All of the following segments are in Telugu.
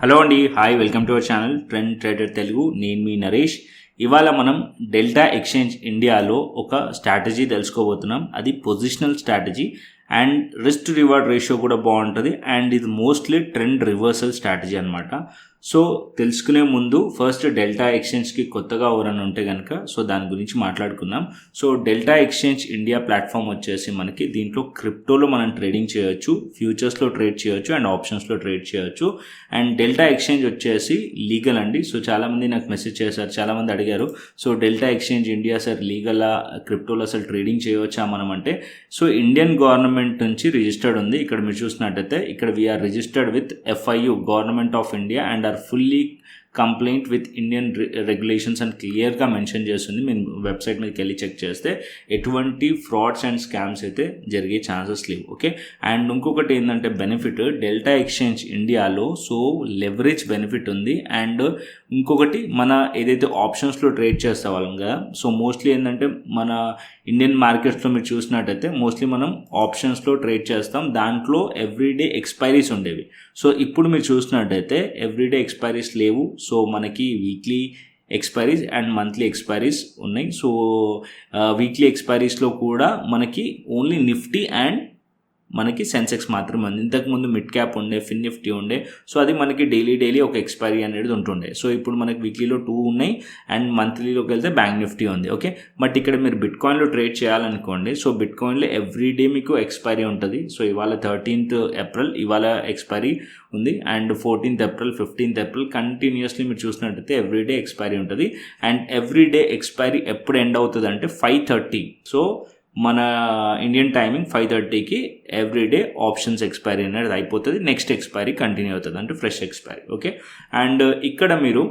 హలో అండి, hi, welcome to our channel trend trader Telugu. నేను మీ నరేష్. ఇవాళ మనం డెల్టా ఎక్స్చేంజ్ ఇండియాలో ఒక స్ట్రాటజీ తెలుసుకోబోతున్నాం. అది positional strategy and risk reward ratio కూడా బాగుంటుంది అండ్ ఇది మోస్ట్లీ ట్రెండ్ రివర్సల్ స్ట్రాటజీ అనమాట. సో తెలుసుకునే ముందు ఫస్ట్ డెల్టా ఎక్స్చేంజ్కి కొత్తగా ఎవరైనా ఉంటే కనుక దాని గురించి మాట్లాడుకుందాం. So delta exchange India platform వచ్చేసి మనకి దీంట్లో క్రిప్టోలో మనం ట్రేడింగ్ చేయొచ్చు, ఫ్యూచర్స్లో ట్రేడ్ చేయొచ్చు అండ్ ఆప్షన్స్లో ట్రేడ్ చేయొచ్చు. అండ్ డెల్టా ఎక్స్చేంజ్ వచ్చేసి లీగల్ అండి. సో చాలామంది నాకు మెసేజ్ చేశారు, చాలామంది అడిగారు, so delta exchange India sir లీగలా, క్రిప్టోలో అసలు ట్రేడింగ్ చేయవచ్చా మనం అంటే. సో ఇండియన్ గవర్నమెంట్ నుంచి రిజిస్టర్డ్ ఉంది. ఇక్కడ మీరు చూసినట్టయితే ఇక్కడ we are registered with FIU, government of India, and are fully compliant with Indian regulations అని క్లియర్గా మెన్షన్ చేస్తుంది. మీరు వెబ్సైట్ మీదకి వెళ్ళి చెక్ చేస్తే ఎటువంటి ఫ్రాడ్స్ అండ్ స్కామ్స్ అయితే జరిగే ఛాన్సెస్ లేవు. ఓకే, అండ్ ఇంకొకటి ఏంటంటే బెనిఫిట్ డెల్టా ఎక్స్చేంజ్ ఇండియాలో సో లెవరేజ్ బెనిఫిట్ ఉంది. అండ్ ఇంకొకటి మన ఏదైతే ఆప్షన్స్లో ట్రేడ్ చేసే వాళ్ళం కదా, సో మోస్ట్లీ ఏంటంటే మన ఇండియన్ మార్కెట్స్లో మీరు చూసినట్టయితే మోస్ట్లీ మనం ఆప్షన్స్లో ట్రేడ్ చేస్తాం. దాంట్లో ఎవ్రీడే ఎక్స్పైరీస్ ఉండేవి. సో ఇప్పుడు మీరు చూసినట్టయితే ఎవ్రీడే ఎక్స్పైరీస్ లేవు. సో మనకి weekly expiries and monthly expiries ఉన్నాయి. సో వీక్లీ ఎక్స్పైరీస్లో కూడా మనకి ఓన్లీ నిఫ్టీ అండ్ మనకి సెన్సెక్స్ మాత్రమే ఉంది. ఇంతకుముందు మిడ్ క్యాప్ ఉండే, ఫిన్ నిఫ్టీ ఉండే. సో అది మనకి డైలీ ఒక ఎక్స్పైరీ అనేది ఉంటుండే. సో ఇప్పుడు మనకి వీక్లీలో 2 ఉన్నాయి అండ్ మంత్లీలోకి వెళ్తే బ్యాంక్ నిఫ్టీ ఉంది. ఓకే, బట్ ఇక్కడ మీరు బిట్కాయిన్లో ట్రేడ్ చేయాలనుకోండి, సో బిట్కాయిన్లో ఎవ్రీడే మీకు ఎక్స్పైరీ ఉంటుంది. సో ఇవాళ 13th ఏప్రిల్ ఇవాళ ఎక్స్పైరీ ఉంది and 14th April 15th April continuously మీరు చూసినట్టయితే ఎవ్రీడే ఎక్స్పైరీ ఉంటుంది. అండ్ ఎవ్రీడే ఎక్స్పైరీ ఎప్పుడు ఎండ్ అవుతుంది అంటే 5:30. సో మన ఇండియన్ టైమింగ్ 5:30కి ఎవ్రీడే ఆప్షన్స్ ఎక్స్పైరీ అనేది అయిపోతుంది. నెక్స్ట్ ఎక్స్పైరీ కంటిన్యూ అవుతుంది, అంటే ఫ్రెష్ ఎక్స్పైరీ. ఓకే, అండ్ ఇక్కడ మీరు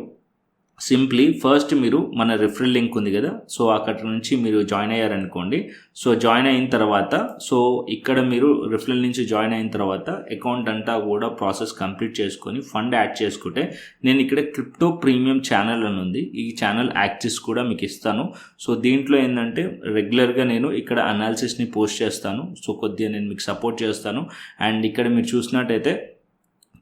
సింప్లీ ఫస్ట్ మీరు మన రిఫరల్ లింక్ ఉంది కదా, సో అక్కడ నుంచి మీరు జాయిన్ అయ్యారనుకోండి. సో జాయిన్ అయిన తర్వాత సో ఇక్కడ మీరు రిఫరల్ నుంచి జాయిన్ అయిన తర్వాత అకౌంట్ అంతా కూడా ప్రాసెస్ కంప్లీట్ చేసుకొని ఫండ్ యాడ్ చేసుకుంటే నేను ఇక్కడ క్రిప్టో ప్రీమియం ఛానల్ అని ఉంది, ఈ ఛానల్ యాక్సెస్ కూడా మీకు ఇస్తాను. సో దీంట్లో ఏంటంటే రెగ్యులర్గా నేను ఇక్కడ అనాలిసిస్ని పోస్ట్ చేస్తాను. సో కొద్దిగా నేను మీకు సపోర్ట్ చేస్తాను. అండ్ ఇక్కడ మీరు చూసినట్టయితే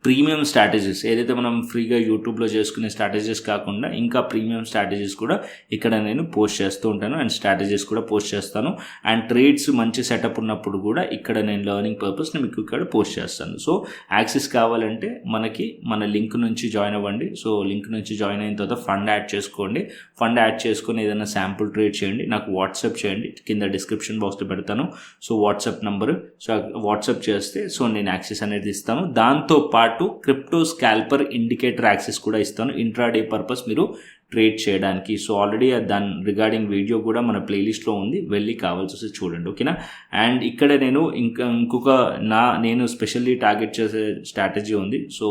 ప్రీమియం స్ట్రాటజీస్ ఏదైతే మనం ఫ్రీగా యూట్యూబ్లో చేసుకునే స్ట్రాటజీస్ కాకుండా ఇంకా ప్రీమియం స్ట్రాటజీస్ కూడా ఇక్కడ నేను పోస్ట్ చేస్తూ ఉంటాను అండ్ స్ట్రాటజీస్ కూడా పోస్ట్ చేస్తాను. అండ్ ట్రేడ్స్ మంచి సెటప్ ఉన్నప్పుడు కూడా ఇక్కడ నేను లెర్నింగ్ పర్పస్ని మీకు ఇక్కడ పోస్ట్ చేస్తాను. సో యాక్సెస్ కావాలంటే మనకి మన లింక్ నుంచి జాయిన్ అవ్వండి. సో లింక్ నుంచి జాయిన్ అయిన తర్వాత ఫండ్ యాడ్ చేసుకోండి. ఫండ్ యాడ్ చేసుకొని ఏదైనా శాంపుల్ ట్రేడ్ చేయండి, నాకు వాట్సాప్ చేయండి, కింద డిస్క్రిప్షన్ బాక్స్లో పెడతాను. So WhatsApp number, so WhatsApp చేస్తే సో నేను యాక్సెస్ అనేది ఇస్తాను. దాంతో పాటు క్రిప్టో స్కాల్పర్ ఇండికేటర్ యాక్సెస్ కూడా ఇస్తాను ఇంట్రాడే పర్పస్ మీరు ట్రేడ్ చేయడానికి. సో ఆల్రెడీ దాని రిగార్డింగ్ వీడియో కూడా మన ప్లేలిస్ట్లో ఉంది, వెళ్ళి కావాల్సి వస్తే చూడండి. ఓకేనా, అండ్ ఇక్కడ నేను ఇంకొక నేను స్పెషల్లీ టార్గెట్ చేసే స్ట్రాటజీ ఉంది. సో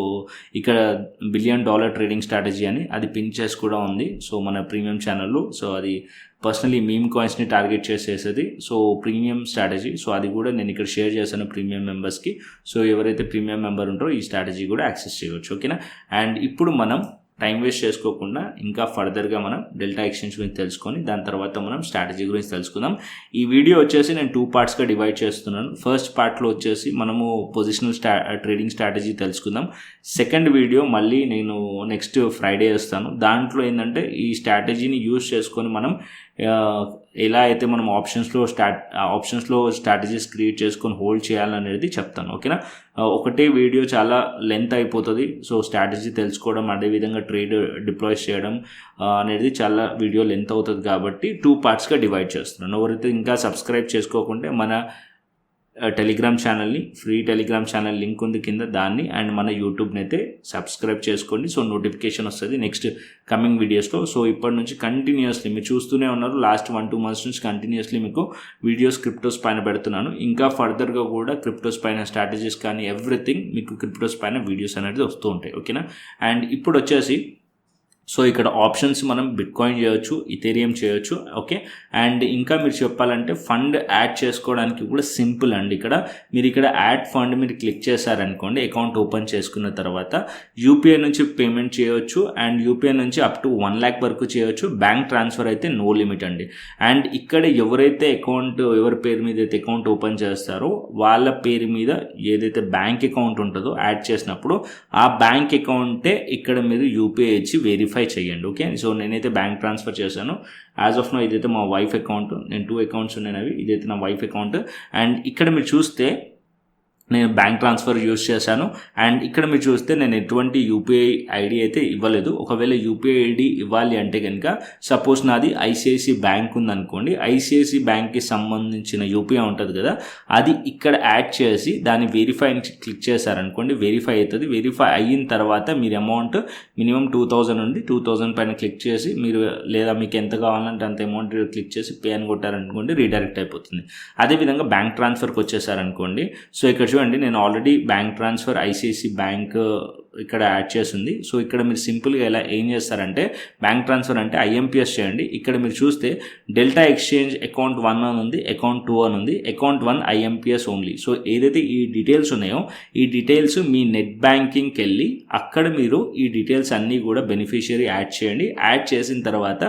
ఇక్కడ $1 బిలియన్ ట్రేడింగ్ స్ట్రాటజీ అని అది పిన్ చేసి కూడా ఉంది. సో మన ప్రీమియం ఛానల్లో సో అది పర్సనలీ మీమ్ కాయిన్స్ని టార్గెట్ చేసేది. సో ప్రీమియం స్ట్రాటజీ, సో అది కూడా నేను ఇక్కడ షేర్ చేశాను ప్రీమియం మెంబర్స్కి. సో ఎవరైతే ప్రీమియం మెంబర్ ఉంటారో ఈ స్ట్రాటజీ కూడా యాక్సెస్ చేయవచ్చు. ఓకేనా, అండ్ ఇప్పుడు మనం టైం వేస్ట్ చేసుకోకుండా ఇంకా ఫర్దర్గా మనం డెల్టా ఎక్స్చేంజ్ గురించి తెలుసుకొని దాని తర్వాత మనం స్ట్రాటజీ గురించి తెలుసుకుందాం. ఈ వీడియో వచ్చేసి నేను 2 పార్ట్స్గా డివైడ్ చేస్తున్నాను. ఫస్ట్ పార్ట్లో వచ్చేసి మనము పొజిషనల్ ట్రేడింగ్ స్ట్రాటజీ తెలుసుకుందాం. సెకండ్ వీడియో మళ్ళీ నేను నెక్స్ట్ ఫ్రైడే వస్తాను. దాంట్లో ఏంటంటే ఈ స్ట్రాటజీని యూజ్ చేసుకొని మనం ఎలా అయితే మనం ఆప్షన్స్లో స్ట్రాటజీస్ క్రియేట్ చేసుకొని హోల్డ్ చేయాలనేది చెప్తాను. ఓకేనా, ఒకటే వీడియో చాలా లెంత్ అయిపోతుంది. సో స్ట్రాటజీ తెలుసుకోవడం అదేవిధంగా ట్రేడ్ డిప్లాయ్ చేయడం అనేది చాలా వీడియో లెంత్ అవుతుంది కాబట్టి 2 పార్ట్స్గా డివైడ్ చేస్తున్నాను. ఎవరైతే ఇంకా సబ్స్క్రైబ్ చేసుకోకుంటే మన టెలిగ్రామ్ ఛానల్ని, ఫ్రీ టెలిగ్రామ్ ఛానల్ లింక్ ఉంది కింద, దాన్ని అండ్ మన యూట్యూబ్ని అయితే సబ్స్క్రైబ్ చేసుకోండి. సో నోటిఫికేషన్ వస్తుంది నెక్స్ట్ కమింగ్ వీడియోస్లో. సో ఇప్పటి నుంచి కంటిన్యూస్లీ మీరు చూస్తూనే ఉన్నారు, లాస్ట్ 1-2 మంత్స్ నుంచి కంటిన్యూస్లీ మీకు వీడియోస్ క్రిప్టోస్ పైన పెడుతున్నాను. ఇంకా ఫర్దర్గా కూడా క్రిప్టోస్ పైన స్ట్రాటజీస్ కానీ ఎవ్రీథింగ్ మీకు క్రిప్టోస్ పైన వీడియోస్ అనేది వస్తూ ఉంటాయి. ఓకేనా, అండ్ ఇప్పుడు వచ్చేసి సో ఇక్కడ ఆప్షన్స్ మనం బిట్కాయిన్ చేయొచ్చు, ఇథేరియం చేయొచ్చు. ఓకే, అండ్ ఇంకా మీరు చెప్పాలంటే ఫండ్ యాడ్ చేసుకోవడానికి కూడా సింపుల్ అండి. మీరు ఇక్కడ యాడ్ ఫండ్ మీరు క్లిక్ చేశారనుకోండి, అకౌంట్ ఓపెన్ చేసుకున్న తర్వాత యూపీఐ నుంచి పేమెంట్ చేయొచ్చు అండ్ యూపీఐ నుంచి అప్ టు 1 lakh వరకు చేయొచ్చు. బ్యాంక్ ట్రాన్స్ఫర్ అయితే నో లిమిట్ అండి. అండ్ ఇక్కడ ఎవరైతే ఎవరి పేరు మీద అయితే అకౌంట్ ఓపెన్ చేస్తారో వాళ్ళ పేరు మీద ఏదైతే బ్యాంక్ అకౌంట్ ఉంటుందో యాడ్ చేసినప్పుడు ఆ బ్యాంక్ అకౌంటే ఇక్కడ మీరు యూపీఐ ఇచ్చి వెరిఫై చేయండి. ఓకే, సో నేనైతే బ్యాంక్ ట్రాన్స్ఫర్ చేశాను. యాజ్ ఆఫ్ నో ఇదైతే మా వైఫ్ అకౌంట్, నేను 2 అకౌంట్స్ ఉన్నాయి అవి, ఇదైతే నా వైఫ్ అకౌంట్. అండ్ ఇక్కడ మీరు చూస్తే నేను బ్యాంక్ ట్రాన్స్ఫర్ యూజ్ చేశాను. అండ్ ఇక్కడ మీరు చూస్తే నేను ఎటువంటి యూపీఐ ఐడి అయితే ఇవ్వలేదు. ఒకవేళ యూపీఐ ఐడి ఇవ్వాలి అంటే కనుక సపోజ్ నాది ఐసిఐసి బ్యాంక్ ఉందనుకోండి, ఐసిఐసి బ్యాంక్కి సంబంధించిన యూపీఐ ఉంటుంది కదా, అది ఇక్కడ యాడ్ చేసి దాన్ని వెరిఫై క్లిక్ చేశారనుకోండి, వెరిఫై అవుతుంది. వెరిఫై అయిన తర్వాత మీరు అమౌంట్ మినిమం 2000 నుండి 2000 పైన క్లిక్ చేసి మీరు, లేదా మీకు ఎంత కావాలంటే అంత అమౌంట్ క్లిక్ చేసి పే అని కొట్టారనుకోండి, రీడైరెక్ట్ అయిపోతుంది. అదేవిధంగా బ్యాంక్ ట్రాన్స్ఫర్కి వచ్చేసారనుకోండి, సో ఇక్కడ చూడండి నేను already bank transfer ICICI bank ఇక్కడ యాడ్ చేసింది. సో ఇక్కడ మీరు సింపుల్గా ఎలా ఏం చేస్తారంటే బ్యాంక్ ట్రాన్స్ఫర్ అంటే ఐఎంపిఎస్ చేయండి. ఇక్కడ మీరు చూస్తే డెల్టా ఎక్స్చేంజ్ అకౌంట్ 1 అని ఉంది, అకౌంట్ 2 అని ఉంది, అకౌంట్ 1 ఐఎంపిఎస్ ఓన్లీ. సో ఏదైతే ఈ డీటెయిల్స్ ఉన్నాయో ఈ డీటెయిల్స్ మీ నెట్ బ్యాంకింగ్కి వెళ్ళి అక్కడ మీరు ఈ డీటెయిల్స్ అన్నీ కూడా బెనిఫిషియరీ యాడ్ చేయండి. యాడ్ చేసిన తర్వాత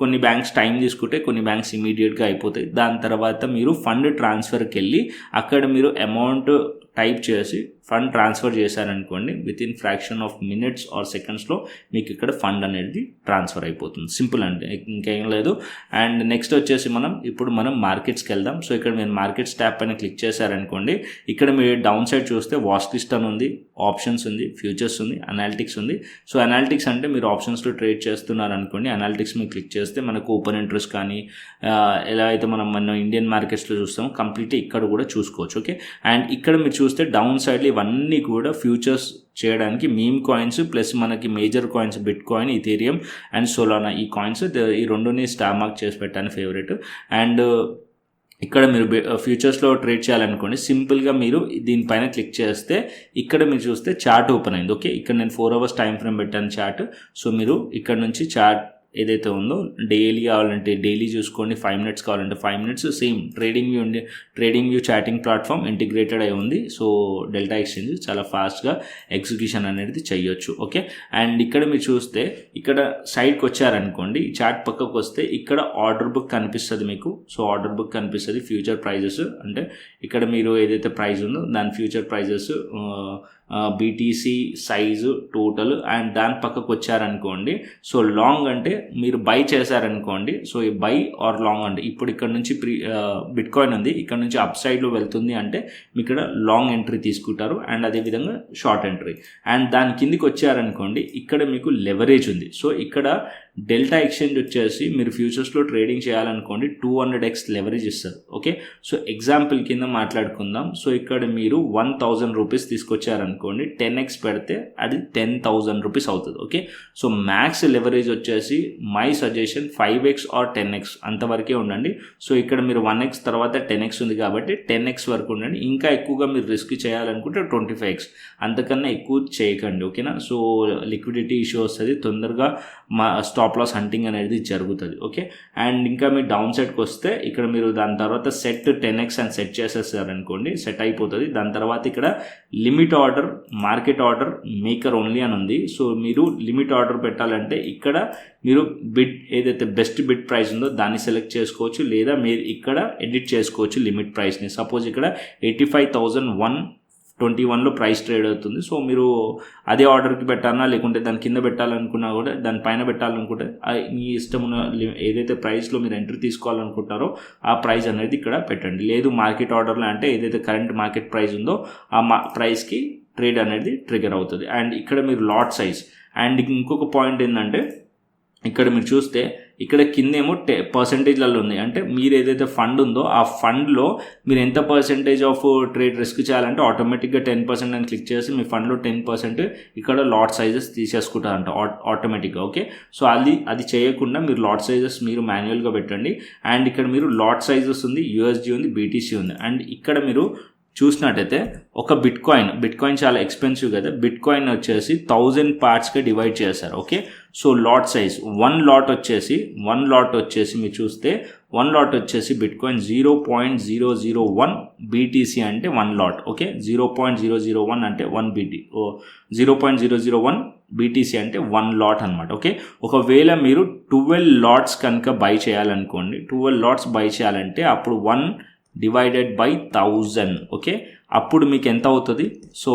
కొన్ని బ్యాంక్స్ టైం తీసుకుంటే కొన్ని బ్యాంక్స్ ఇమీడియట్గా అయిపోతాయి. దాని తర్వాత మీరు ఫండ్ ట్రాన్స్ఫర్కి వెళ్ళి అక్కడ మీరు అమౌంట్ టైప్ చేసి ఫండ్ ట్రాన్స్ఫర్ చేశారనుకోండి, with in fraction of minutes or సెకండ్స్లో మీకు ఇక్కడ ఫండ్ అనేది ట్రాన్స్ఫర్ అయిపోతుంది. సింపుల్ అంటే ఇంకేం లేదు. అండ్ నెక్స్ట్ వచ్చేసి ఇప్పుడు మనం మార్కెట్స్కి వెళ్దాం. సో ఇక్కడ మీరు మార్కెట్స్ ట్యాప్ పైన క్లిక్ చేశారనుకోండి, ఇక్కడ మీరు డౌన్ సైడ్ చూస్తే వాచ్ లిస్ట్ అని ఉంది, ఆప్షన్స్ ఉంది, ఫ్యూచర్స్ ఉంది, అనాలిటిక్స్ ఉంది. సో అనాలిటిక్స్ అంటే మీరు ఆప్షన్స్లో ట్రేడ్ చేస్తున్నారు అనుకోండి, అనాలిటిక్స్ మీద క్లిక్ చేస్తే మనకు ఓపెన్ ఇంట్రెస్ట్ కానీ ఎలా అయితే మనం ఇండియన్ మార్కెట్స్లో చూస్తామో కంప్లీట్లీ ఇక్కడ కూడా చూసుకోవచ్చు. ఓకే, అండ్ ఇక్కడ మీరు చూస్తే డౌన్ సైడ్లో ఇవన్నీ కూడా ఫ్యూచర్స్ చేయడానికి మీమ్ కాయిన్స్ ప్లస్ మనకి major coins bitcoin, Ethereum and Solana, ఈ కాయిన్స్ ఈ రెండుని స్టార్ మార్క్ చేసి పెట్టాను ఫేవరెట్. అండ్ ఇక్కడ మీరు ఫ్యూచర్స్లో ట్రేడ్ చేయాలనుకోండి, సింపుల్గా మీరు దీనిపైన క్లిక్ చేస్తే ఇక్కడ మీరు చూస్తే చార్ట్ ఓపెన్ అయింది. ఓకే, ఇక్కడ నేను 4 hours టైం ఫ్రేమ్ పెట్టాను చార్ట్. సో మీరు ఇక్కడ నుంచి చార్ట్ ఏదైతే ఉందో డైలీ కావాలంటే డైలీ చూసుకోండి, 5 minutes కావాలంటే 5 minutes. Same trading view chatting platform integrated అయి ఉంది. సో డెల్టా ఎక్స్చేంజ్ చాలా ఫాస్ట్గా ఎగ్జిక్యూషన్ అనేది చేయొచ్చు. ఓకే, అండ్ ఇక్కడ మీరు చూస్తే ఇక్కడ సైడ్కి వచ్చారనుకోండి, ఈ చార్ట్ పక్కకు వస్తే ఇక్కడ ఆర్డర్ బుక్ కనిపిస్తుంది మీకు. సో ఆర్డర్ బుక్ కనిపిస్తుంది, ఫ్యూచర్ ప్రైజెస్ అంటే ఇక్కడ మీరు ఏదైతే ప్రైస్ ఉందో దాని future prices, BTC size total, and దాని పక్కకు వచ్చారనుకోండి. సో లాంగ్ అంటే మీరు బై చేశారనుకోండి, సో ఈ బై ఆర్ లాంగ్ అంటే ఇప్పుడు ఇక్కడ నుంచి బిట్కాయిన్ ఉంది, ఇక్కడ నుంచి అప్ సైడ్లో వెళ్తుంది అంటే మీ ఇక్కడ లాంగ్ ఎంట్రీ తీసుకుంటారు. అండ్ అదేవిధంగా షార్ట్ ఎంట్రీ. అండ్ దాని కిందికి వచ్చారనుకోండి, ఇక్కడ మీకు లెవరేజ్ ఉంది. సో ఇక్కడ డెల్టా ఎక్స్చేంజ్ వచ్చేసి మీరు ఫ్యూచర్స్లో ట్రేడింగ్ చేయాలనుకోండి 200x లెవరేజ్ ఇస్తారు. ఓకే, సో ఎగ్జాంపుల్ కింద మాట్లాడుకుందాం. సో ఇక్కడ మీరు 1000 రూపీస్ తీసుకొచ్చారనుకోండి, 10x పెడితే అది 10,000 రూపీస్ అవుతుంది. ఓకే, సో మ్యాక్స్ లెవరేజ్ వచ్చేసి my suggestion 5x or 10x అంతవరకే ఉండండి. సో ఇక్కడ మీరు 1x తర్వాత 10x ఉంది కాబట్టి 10x వరకు ఉండండి. ఇంకా ఎక్కువగా మీరు రిస్క్ చేయాలనుకుంటే 25x, అంతకన్నా ఎక్కువ చేయకండి. ఓకేనా, సో లిక్విడిటీ ఇష్యూ వస్తుంది, తొందరగా స్టాప్ లాస్ హంటింగ్ అనేది జరుగుతుంది. ఓకే, అండ్ ఇంకా మీరు డౌన్ సైడ్కి వస్తే ఇక్కడ మీరు దాని తర్వాత సెట్ 10x అని సెట్ చేసేసారనుకోండి, సెట్ అయిపోతుంది. దాని తర్వాత ఇక్కడ limit order, market order, maker only అని ఉంది. సో మీరు లిమిట్ ఆర్డర్ పెట్టాలంటే ఇక్కడ మీరు బిడ్ ఏదైతే బెస్ట్ బిడ్ ప్రైస్ ఉందో దాన్ని సెలెక్ట్ చేసుకోవచ్చు, లేదా మీరు ఇక్కడ ఎడిట్ చేసుకోవచ్చు లిమిట్ ప్రైస్ని. సపోజ్ ఇక్కడ 85,121లో ప్రైస్ ట్రేడ్ అవుతుంది. సో మీరు అదే ఆర్డర్కి పెట్టాలన్నా లేకుంటే దాని కింద పెట్టాలనుకున్నా కూడా, దానిపైన పెట్టాలనుకుంటే మీ ఇష్టం ఉన్న ఏదైతే ప్రైస్లో మీరు ఎంట్రీ తీసుకోవాలనుకుంటారో ఆ ప్రైస్ అనేది ఇక్కడ పెట్టండి. లేదు మార్కెట్ ఆర్డర్లో అంటే ఏదైతే కరెంట్ మార్కెట్ ప్రైస్ ఉందో ఆ ప్రైస్కి ట్రేడ్ అనేది ట్రిగర్ అవుతుంది. అండ్ ఇక్కడ మీరు లాట్ సైజ్. అండ్ ఇంకొక పాయింట్ ఏంటంటే ఇక్కడ మీరు చూస్తే ఇక్కడ కిందేమో పర్సంటేజ్లలో ఉంది. అంటే మీరు ఏదైతే ఫండ్ ఉందో ఆ ఫండ్లో మీరు ఎంత పర్సంటేజ్ ఆఫ్ ట్రేడ్ రిస్క్ చేయాలంటే ఆటోమేటిక్గా 10% అని క్లిక్ చేసి మీ ఫండ్లో 10% ఇక్కడ లాట్ సైజెస్ తీసేసుకుంటారంట ఆటోమేటిక్గా. ఓకే, సో అది చేయకుండా మీరు లాట్ సైజెస్ మీరు మాన్యువల్గా పెట్టండి. అండ్ ఇక్కడ మీరు లాట్ సైజెస్ ఉంది, యూఎస్డి ఉంది, బీటీసీ ఉంది. అండ్ ఇక్కడ మీరు చూసినట్టయితే ఒక బిట్ కాయిన్ చాలా ఎక్స్పెన్సివ్ కదా, బిట్ కాయిన్ వచ్చేసి 1000 పార్ట్స్గా డివైడ్ చేశారు. Okay, so lot size one lot వచ్చేసి మీరు చూస్తే వన్ లాట్ వచ్చేసి బిట్ కాయిన్ 0.001 BTC అంటే వన్ లాట్. ఓకే, 0.001 అంటే 0.001 BTC అంటే వన్ లాట్ అనమాట. ఓకే, ఒకవేళ మీరు 12 లాట్స్ కనుక బై చేయాలనుకోండి, 12 లాట్స్ బై చేయాలంటే అప్పుడు 1 డివైడెడ్ బై 1000. ఓకే, అప్పుడు మీకు ఎంత అవుతుంది? సో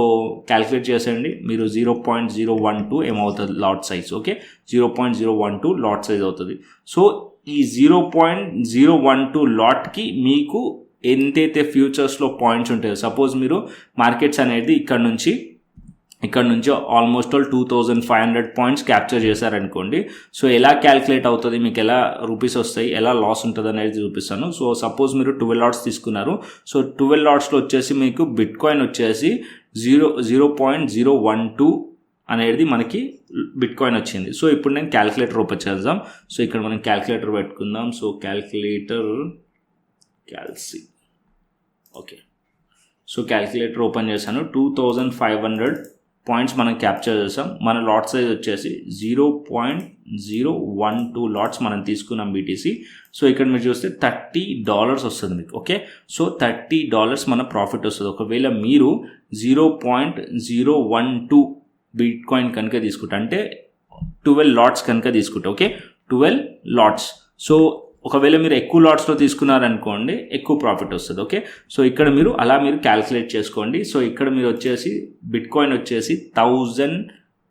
క్యాలిక్యులేట్ చేసేయండి మీరు. 0.012 ఏమవుతుంది lot size. Okay, 0.012 lot size అవుతుంది. సో ఈ 0.012 లాట్కి మీకు ఎంతైతే ఫ్యూచర్స్లో పాయింట్స్ ఉంటాయో, సపోజ్ మీరు మార్కెట్స్ అనేది ఇక్కడ నుంచి ఆల్మోస్ట్ 2500 పాయింట్స్ క్యాప్చర్ చేశారనుకోండి. సో ఎలా క్యాల్కులేట్ అవుతుంది, మీకు ఎలా రూపీస్ వస్తాయి, ఎలా లాస్ ఉంటుంది అనేది చూపిస్తాను. సో సపోజ్ మీరు 12 లాట్స్ తీసుకున్నారు. సో 12 లాట్స్లో వచ్చేసి మీకు బిట్ కాయిన్ వచ్చేసి 0.012 అనేది మనకి బిట్ కాయిన్ వచ్చింది. సో ఇప్పుడు నేను క్యాల్కులేటర్ ఓపెన్ చేద్దాం. సో ఇక్కడ మనం క్యాల్కులేటర్ పెట్టుకుందాం. So okay, so calculator open చేశాను. 2500 పాయింట్స్ మనం క్యాప్చర్ చేసాం. మన లాట్ సైజ్ వచ్చేసి 0.012 లాట్స్ మనం తీసుకున్నాం BTC. సో ఇక్కడ మీరు చూస్తే $30 వస్తుంది మీకు. ఓకే, సో $30 మన ప్రాఫిట్ వస్తుంది. ఒకవేళ మీరు 0.012 బిట్ కాయిన్ కనుక తీసుకుంటే, అంటే 12 లాట్స్ కనుక తీసుకుంటే, ఓకే 12 లాట్స్. సో ఒకవేళ మీరు ఎక్కువ లాట్స్లో తీసుకున్నారనుకోండి ఎక్కువ ప్రాఫిట్ వస్తుంది. ఓకే, సో ఇక్కడ మీరు క్యాల్కులేట్ చేసుకోండి. సో ఇక్కడ మీరు వచ్చేసి బిట్ కాయిన్ వచ్చేసి 1000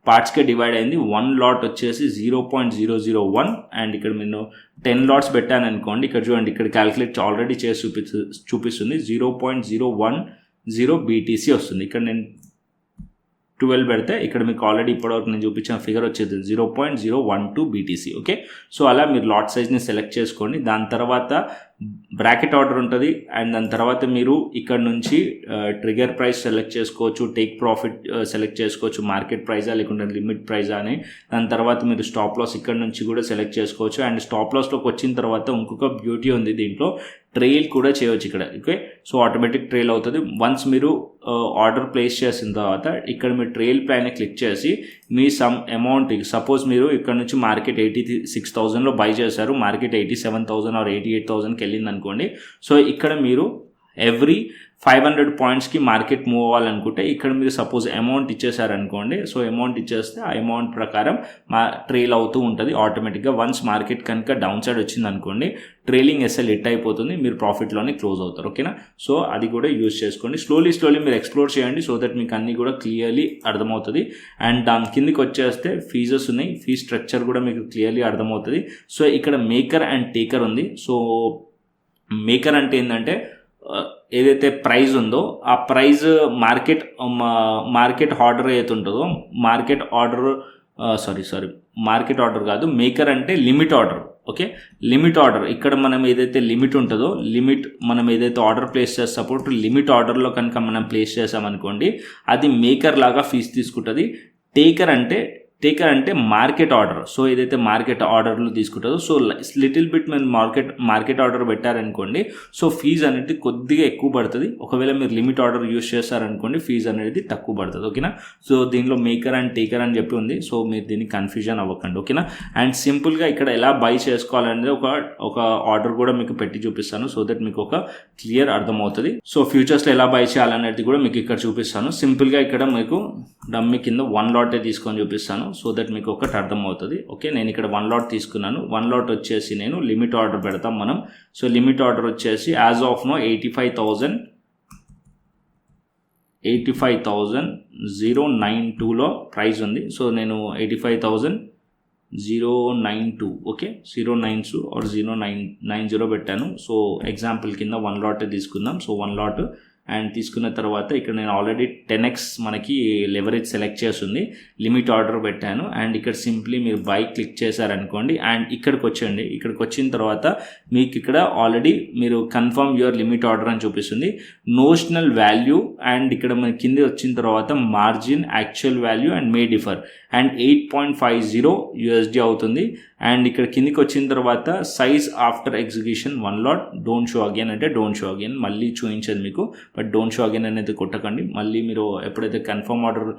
పార్ట్స్గా డివైడ్ అయింది. వన్ లాట్ వచ్చేసి 0.001 అండ్ ఇక్కడ నేను 10 లాట్స్ పెట్టాను అనుకోండి. ఇక్కడ చూడండి, ఇక్కడ క్యాల్కులేట్ ఆల్రెడీ చేసి చూపిస్తుంది 0.010 BTC వస్తుంది. ఇక్కడ నేను 12 పెడితే ఇక్కడ మీకు ఆల్రెడీ ఇప్పటివరకు నేను చూపించిన ఫిగర్ వచ్చేది 0.012 BTC. ఓకే, సో అలా మీరు లాట్ సైజ్ని సెలెక్ట్ చేసుకోండి. దాని తర్వాత బ్రాకెట్ ఆర్డర్ ఉంటుంది అండ్ దాని తర్వాత మీరు ఇక్కడ నుంచి ట్రిగర్ ప్రైస్ సెలెక్ట్ చేసుకోవచ్చు, టేక్ ప్రాఫిట్ సెలెక్ట్ చేసుకోవచ్చు, మార్కెట్ ప్రైజా లేకుంటే లిమిట్ ప్రైజా అని. దాని తర్వాత మీరు స్టాప్ లాస్ ఇక్కడ నుంచి కూడా సెలెక్ట్ చేసుకోవచ్చు. అండ్ స్టాప్ లాస్లోకి వచ్చిన తర్వాత ఇంకొక బ్యూటీ ఉంది, దీంట్లో ట్రైల్ కూడా చేయవచ్చు ఇక్కడ. ఓకే, సో ఆటోమేటిక్ ట్రైల్ అవుతుంది. వన్స్ మీరు ఆర్డర్ ప్లేస్ చేసిన తర్వాత ఇక్కడ మీరు ట్రైల్ పైన క్లిక్ చేసి మీ సమ్ అమౌంట్, సపోజ్ మీరు ఇక్కడ నుంచి మార్కెట్ 86,000లో బై చేశారు, మార్కెట్ 87,000 ఆర్ 88,000కి వెళ్ళింది అనుకోండి. సో ఇక్కడ మీరు ఎవ్రీ 500 పాయింట్స్కి మార్కెట్ మూవ్ అవ్వాలనుకుంటే ఇక్కడ మీరు సపోజ్ అమౌంట్ ఇచ్చేసారనుకోండి. సో అమౌంట్ ఇచ్చేస్తే ఆ అమౌంట్ ప్రకారం ట్రైల్ అవుతూ ఉంటుంది ఆటోమేటిక్గా. వన్స్ మార్కెట్ కనుక డౌన్ సైడ్ వచ్చింది అనుకోండి, ట్రైలింగ్ ఎస్ఎల్ హిట్ అయిపోతుంది, మీరు ప్రాఫిట్లోనే క్లోజ్ అవుతారు. ఓకేనా, సో అది కూడా యూజ్ చేసుకోండి. స్లోలీ మీరు ఎక్స్ప్లోర్ చేయండి సో దట్ మీకు అన్నీ కూడా క్లియర్లీ అర్థమవుతుంది. అండ్ దాని కిందకి వచ్చేస్తే ఫీజెస్ ఉన్నాయి, ఫీజ్ స్ట్రక్చర్ కూడా మీకు క్లియర్లీ అర్థమవుతుంది. సో ఇక్కడ మేకర్ అండ్ టేకర్ ఉంది. సో మేకర్ అంటే ఏంటంటే ఏదైతే ప్రైజ్ ఉందో ఆ ప్రైజ్ మార్కెట్ ఆర్డర్ ఏదైతే ఉంటుందో, మార్కెట్ ఆర్డర్ కాదు, మేకర్ అంటే limit order. Okay, limit order ఇక్కడ మనం ఏదైతే లిమిట్ ఉంటుందో, మనం ఏదైతే ఆర్డర్ ప్లేస్ చేసేటప్పుడు లిమిట్ ఆర్డర్లో కనుక మనం ప్లేస్ చేసామనుకోండి అది మేకర్ లాగా ఫీజు తీసుకుంటుంది. టేకర్ అంటే మార్కెట్ ఆర్డర్. సో ఏదైతే మార్కెట్ ఆర్డర్లు తీసుకుంటుందో, సో లిటిల్ బిట్ మీరు మార్కెట్ ఆర్డర్ పెట్టారనుకోండి, సో ఫీజు అనేది కొద్దిగా ఎక్కువ పడుతుంది. ఒకవేళ మీరు లిమిట్ ఆర్డర్ యూజ్ చేస్తారనుకోండి ఫీజు అనేది తక్కువ పడుతుంది. ఓకేనా, సో దీనిలో మేకర్ అండ్ టేకర్ అని చెప్పి ఉంది. సో మీరు దీన్ని కన్ఫ్యూజన్ అవ్వకండి. ఓకేనా, అండ్ సింపుల్గా ఇక్కడ ఎలా బై చేసుకోవాలనేది ఒక ఆర్డర్ కూడా మీకు పెట్టి చూపిస్తాను సో దట్ మీకు ఒక క్లియర్ అర్థమవుతుంది. సో ఫ్యూచర్స్లో ఎలా బై చేయాలనేది కూడా మీకు ఇక్కడ చూపిస్తాను. సింపుల్గా ఇక్కడ మీకు డమ్మీ కింద 1 లాటే తీసుకొని చూపిస్తాను సో దట్ మీకు ఒకటి అర్థమవుతుంది. ఓకే, నేను ఇక్కడ 1 లాట్ తీసుకున్నాను. 1 లాట్ వచ్చేసి నేను లిమిట్ ఆర్డర్ పెడతాం మనం. సో లిమిట్ ఆర్డర్ వచ్చేసి యాజ్ ఆఫ్ నో 85,092లో ప్రైస్ ఉంది. సో నేను 85,092 ఓకే 092 ఆర్ 090 పెట్టాను. సో ఎగ్జాంపుల్ కింద 1 లాట్ తీసుకుందాం. సో 1 లాట్ అండ్ తీసుకున్న తర్వాత ఇక్కడ నేను ఆల్రెడీ 10x మనకి లెవరేజ్ సెలెక్ట్ చేస్తుంది, లిమిట్ ఆర్డర్ పెట్టాను. అండ్ ఇక్కడ సింప్లీ మీరు బై క్లిక్ చేశారనుకోండి అండ్ ఇక్కడికి వచ్చండి. ఇక్కడికి వచ్చిన తర్వాత మీకు ఇక్కడ ఆల్రెడీ మీరు కన్ఫర్మ్ యువర్ లిమిట్ ఆర్డర్ అని చూపిస్తుంది. నోషనల్ వాల్యూ అండ్ ఇక్కడ మన కింద వచ్చిన తర్వాత margin, actual value and May differ and 8.50 USD అవుతుంది. అండ్ ఇక్కడ కిందికి వచ్చిన తర్వాత size after execution 1 lot, don't show again అంటే డోంట్ షో అగైన్, మళ్ళీ చూపించదు మీకు. బట్ డోంట్ షో అగైన్ అనేది కొట్టకండి. మళ్ళీ మీరు ఎప్పుడైతే కన్ఫర్మ్ ఆర్డర్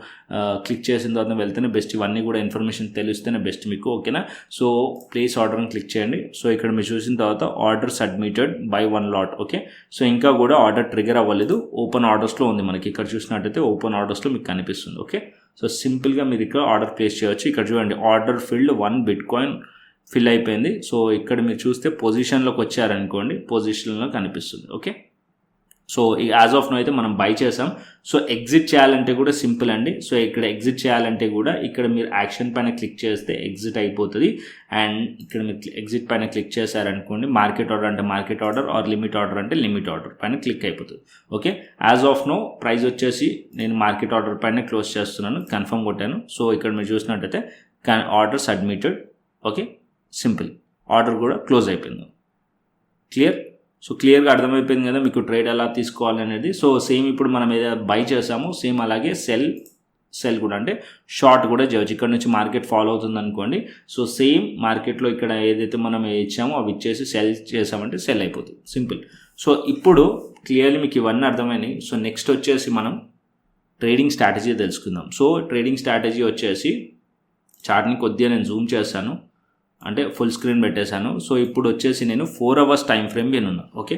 క్లిక్ చేసిన తర్వాత వెళ్తేనే బెస్ట్, ఇవన్నీ కూడా ఇన్ఫర్మేషన్ తెలిస్తేనే బెస్ట్ మీకు, ఓకేనా. సో ప్లేస్ ఆర్డర్ అని క్లిక్ చేయండి. సో ఇక్కడ మీరు చూసిన తర్వాత order submitted by 1 lot, okay. So ఇంకా కూడా ఆర్డర్ ట్రిగర్ అవ్వలేదు, ఓపెన్ ఆర్డర్స్లో ఉంది మనకి. ఇక్కడ చూసినట్టయితే ఓపెన్ ఆర్డర్స్లో మీకు కనిపిస్తుంది, ఓకే. సో సింపుల్గా మీరు ఇక్కడ ఆర్డర్ ప్లేస్ చేయవచ్చు. ఇక్కడ చూడండి ఆర్డర్ ఫిల్డ్ 1 Bitcoin ఫిల్ అయిపోయింది. సో ఇక్కడ మీరు చూస్తే పొజిషన్లోకి వచ్చారనుకోండి, పొజిషన్లో కనిపిస్తుంది, okay. So as of now అయితే మనం బై చేసాం. సో ఎగ్జిట్ చేయాలంటే కూడా సింపుల్ అండి. సో ఇక్కడ ఎగ్జిట్ చేయాలంటే కూడా ఇక్కడ మీరు యాక్షన్ పైన క్లిక్ చేస్తే ఎగ్జిట్ అయిపోతుంది. అండ్ ఇక్కడ మీరు ఎగ్జిట్ పైన క్లిక్ చేశారనుకోండి, మార్కెట్ ఆర్డర్ అంటే market order, or limit order అంటే లిమిట్ ఆర్డర్ పైన క్లిక్ అయిపోతుంది, okay. As of now price వచ్చేసి నేను మార్కెట్ ఆర్డర్ పైన క్లోజ్ చేస్తున్నాను, కన్ఫర్మ్ కొట్టాను. సో ఇక్కడ మీరు చూసినట్టయితే order submitted, okay. Simple order కూడా క్లోజ్ అయిపోయింది. క్లియర్? సో క్లియర్గా అర్థమైపోయింది కదా మీకు ట్రేడ్ ఎలా తీసుకోవాలి అనేది. సో సేమ్ ఇప్పుడు మనం ఏదైతే బై చేసామో సేమ్ అలాగే సెల్ కూడా అంటే షార్ట్ కూడా చేయవచ్చు. ఇక్కడ నుంచి మార్కెట్ ఫాలో అవుతుంది అనుకోండి. సో సేమ్ మార్కెట్లో ఇక్కడ ఏదైతే మనం ఇచ్చామో అవి ఇచ్చేసి సెల్ చేసామంటే సెల్ అయిపోతుంది, సింపుల్. సో ఇప్పుడు క్లియర్లీ మీకు ఇవన్నీ అర్థమైనాయి. సో నెక్స్ట్ వచ్చేసి మనం ట్రేడింగ్ స్ట్రాటజీ తెలుసుకుందాం. సో ట్రేడింగ్ స్ట్రాటజీ వచ్చేసి చార్ట్ని కొద్దిగా నేను జూమ్ చేస్తాను, అంటే ఫుల్ స్క్రీన్ పెట్టేశాను. సో ఇప్పుడు వచ్చేసి నేను 4 hours టైం ఫ్రేమ్ వినున్నా, ఓకే.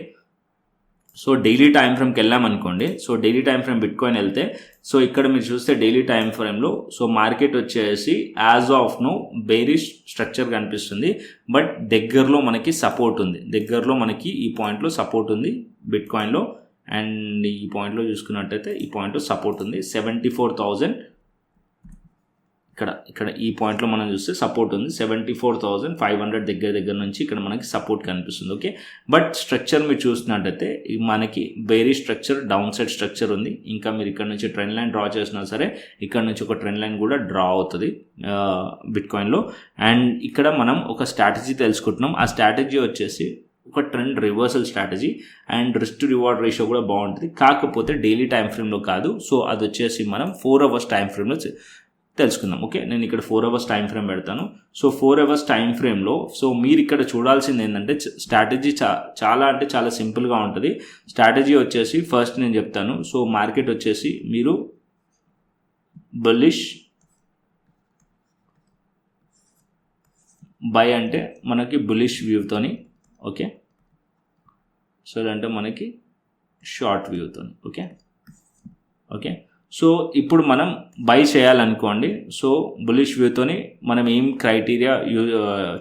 సో డైలీ టైం ఫ్రేమ్కి వెళ్ళామనుకోండి. So daily time frame bitcoin వెళ్తే సో ఇక్కడ మీరు చూస్తే డైలీ టైం ఫ్రేమ్లో సో మార్కెట్ వచ్చేసి as of now bearish structure కనిపిస్తుంది. బట్ దగ్గరలో మనకి సపోర్ట్ ఉంది, దగ్గరలో మనకి ఈ పాయింట్లో సపోర్ట్ ఉంది బిట్కాయిన్లో. అండ్ ఈ పాయింట్లో చూసుకున్నట్టయితే ఈ పాయింట్లో సపోర్ట్ ఉంది 74,000. ఇక్కడ ఈ పాయింట్లో మనం చూస్తే సపోర్ట్ ఉంది 74,500 దగ్గర నుంచి ఇక్కడ మనకి సపోర్ట్ కనిపిస్తుంది, ఓకే. బట్ స్ట్రక్చర్ మీరు చూసినట్టయితే మనకి బేరీ స్ట్రక్చర్, డౌన్ సైడ్ స్ట్రక్చర్ ఉంది. ఇంకా మీరు ఇక్కడ నుంచి ట్రెండ్ లైన్ డ్రా చేసినా సరే ఇక్కడ నుంచి ఒక ట్రెండ్ లైన్ కూడా డ్రా అవుతుంది బిట్కాయిన్లో. అండ్ ఇక్కడ మనం ఒక స్ట్రాటజీ తెలుసుకుంటున్నాం. ఆ స్ట్రాటజీ వచ్చేసి ఒక trend reversal strategy and risk to reward ratio కూడా బాగుంటుంది. కాకపోతే డైలీ టైం ఫ్రేమ్లో కాదు. సో అది వచ్చేసి మనం 4 hours టైం ఫ్రేమ్లో తెలుసుకుందాం, ఓకే. నేను ఇక్కడ 4 hours టైం ఫ్రేమ్ పెడతాను. సో 4 hours టైం ఫ్రేమ్లో సో మీరు ఇక్కడ చూడాల్సింది ఏంటంటే స్ట్రాటజీ చాలా అంటే చాలా సింపుల్గా ఉంటుంది. స్ట్రాటజీ వచ్చేసి ఫస్ట్ నేను చెప్తాను. సో మార్కెట్ వచ్చేసి మీరు బుల్లిష్ బై అంటే మనకి బుల్లిష్ వ్యూతోని, ఓకే. సో అంటే మనకి షార్ట్ వ్యూతోని, ఓకే. సో ఇప్పుడు మనం బై చేయాలనుకోండి. సో బులిష్ వ్యూతోని మనం ఏం క్రైటీరియా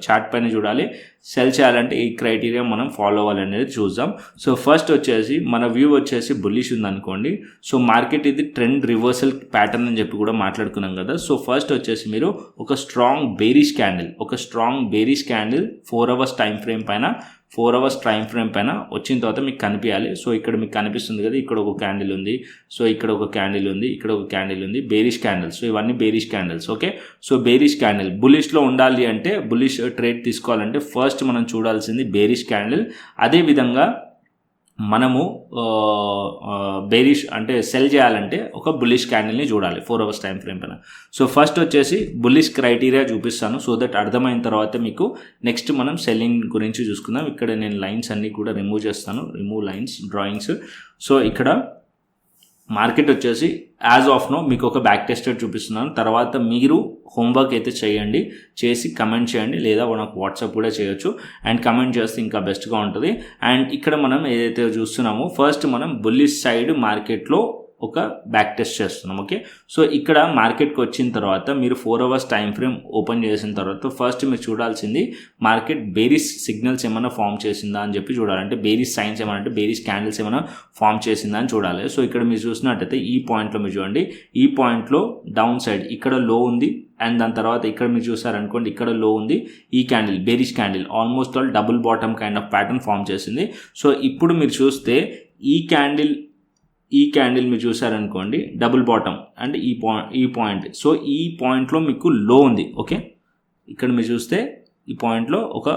చార్ట్ పైన చూడాలి, సెల్ చేయాలంటే ఈ క్రైటీరియా మనం ఫాలో అవ్వాలనేది చూద్దాం. సో ఫస్ట్ వచ్చేసి మన వ్యూ వచ్చేసి బులిష్ ఉందనుకోండి. సో మార్కెట్ ఇది ట్రెండ్ రివర్సల్ ప్యాటర్న్ అని చెప్పి కూడా మాట్లాడుకున్నాం కదా. సో ఫస్ట్ వచ్చేసి మీరు ఒక strong bearish candle 4 hours time frame పైన 4 hours టైం ఫ్రేమ్ పైన వచ్చిన తర్వాత మీకు కనిపించాలి. సో ఇక్కడ మీకు కనిపిస్తుంది కదా, ఇక్కడ ఒక క్యాండిల్ ఉంది, సో ఇక్కడ ఒక క్యాండిల్ ఉంది, ఇక్కడ ఒక క్యాండిల్ ఉంది, బేరిష్ క్యాండిల్స్. సో ఇవన్నీ bearish candles, okay. So bearish candle బులిష్లో ఉండాలి అంటే, బులిష్ ట్రేడ్ తీసుకోవాలంటే ఫస్ట్ మనం చూడాల్సింది బేరిష్ క్యాండిల్. అదేవిధంగా మనము బేరిష్ అంటే సెల్ చేయాలంటే ఒక బుల్లిష్ క్యాండిల్ని చూడాలి 4 hours టైం ఫ్రేమ్ పైన. సో ఫస్ట్ వచ్చేసి బుల్లిష్ క్రైటీరియా చూపిస్తాను. సో దట్ అర్థమైన తర్వాత మీకు నెక్స్ట్ మనం సెల్లింగ్ గురించి చూసుకుందాం. ఇక్కడ నేను లైన్స్ అన్నీ కూడా రిమూవ్ చేస్తాను, రిమూవ్ లైన్స్ డ్రాయింగ్స్. సో ఇక్కడ మార్కెట్ వచ్చేసి యాజ్ ఆఫ్ నో మీకు ఒక బ్యాక్ టెస్టర్ చూపిస్తున్నాను. తర్వాత మీరు హోంవర్క్ అయితే చేసి కమెంట్ చేయండి, లేదా నాకు వాట్సాప్ కూడా చేయొచ్చు. అండ్ కమెంట్ చేస్తే ఇంకా బెస్ట్గా ఉంటుంది. అండ్ ఇక్కడ మనం ఏదైతే చూస్తున్నామో ఫస్ట్ మనం బుల్లిష్ సైడ్ మార్కెట్లో ఒక బ్యాక్ టెస్ట్ చేస్తున్నాం, ఓకే. సో ఇక్కడ మార్కెట్కి వచ్చిన తర్వాత మీరు 4 hours టైం ఫ్రేమ్ ఓపెన్ చేసిన తర్వాత ఫస్ట్ మీరు చూడాల్సింది మార్కెట్ బేరిష్ సిగ్నల్స్ ఏమైనా ఫామ్ చేసిందా అని చెప్పి చూడాలి. అంటే బేరిష్ సైన్స్ ఏమైనా అంటే బేరిష్ క్యాండిల్స్ ఏమైనా ఫామ్ చేసిందా అని చూడాలి. సో ఇక్కడ మీరు చూసినట్టయితే ఈ పాయింట్లో మీరు చూడండి, ఈ పాయింట్లో డౌన్ సైడ్ ఇక్కడ లో ఉంది. అండ్ దాని తర్వాత ఇక్కడ మీరు చూసారనుకోండి, ఇక్కడ లో ఉంది. ఈ candle bearish candle almost all double bottom kind of pattern form చేసింది. సో ఇప్పుడు మీరు చూస్తే ఈ క్యాండిల్ మీరు చూసారనుకోండి డబుల్ బాటమ్ అంటే ఈ పాయింట్. సో ఈ పాయింట్లో మీకు లో ఉంది, ఓకే. ఇక్కడ మీరు చూస్తే ఈ పాయింట్లో ఒక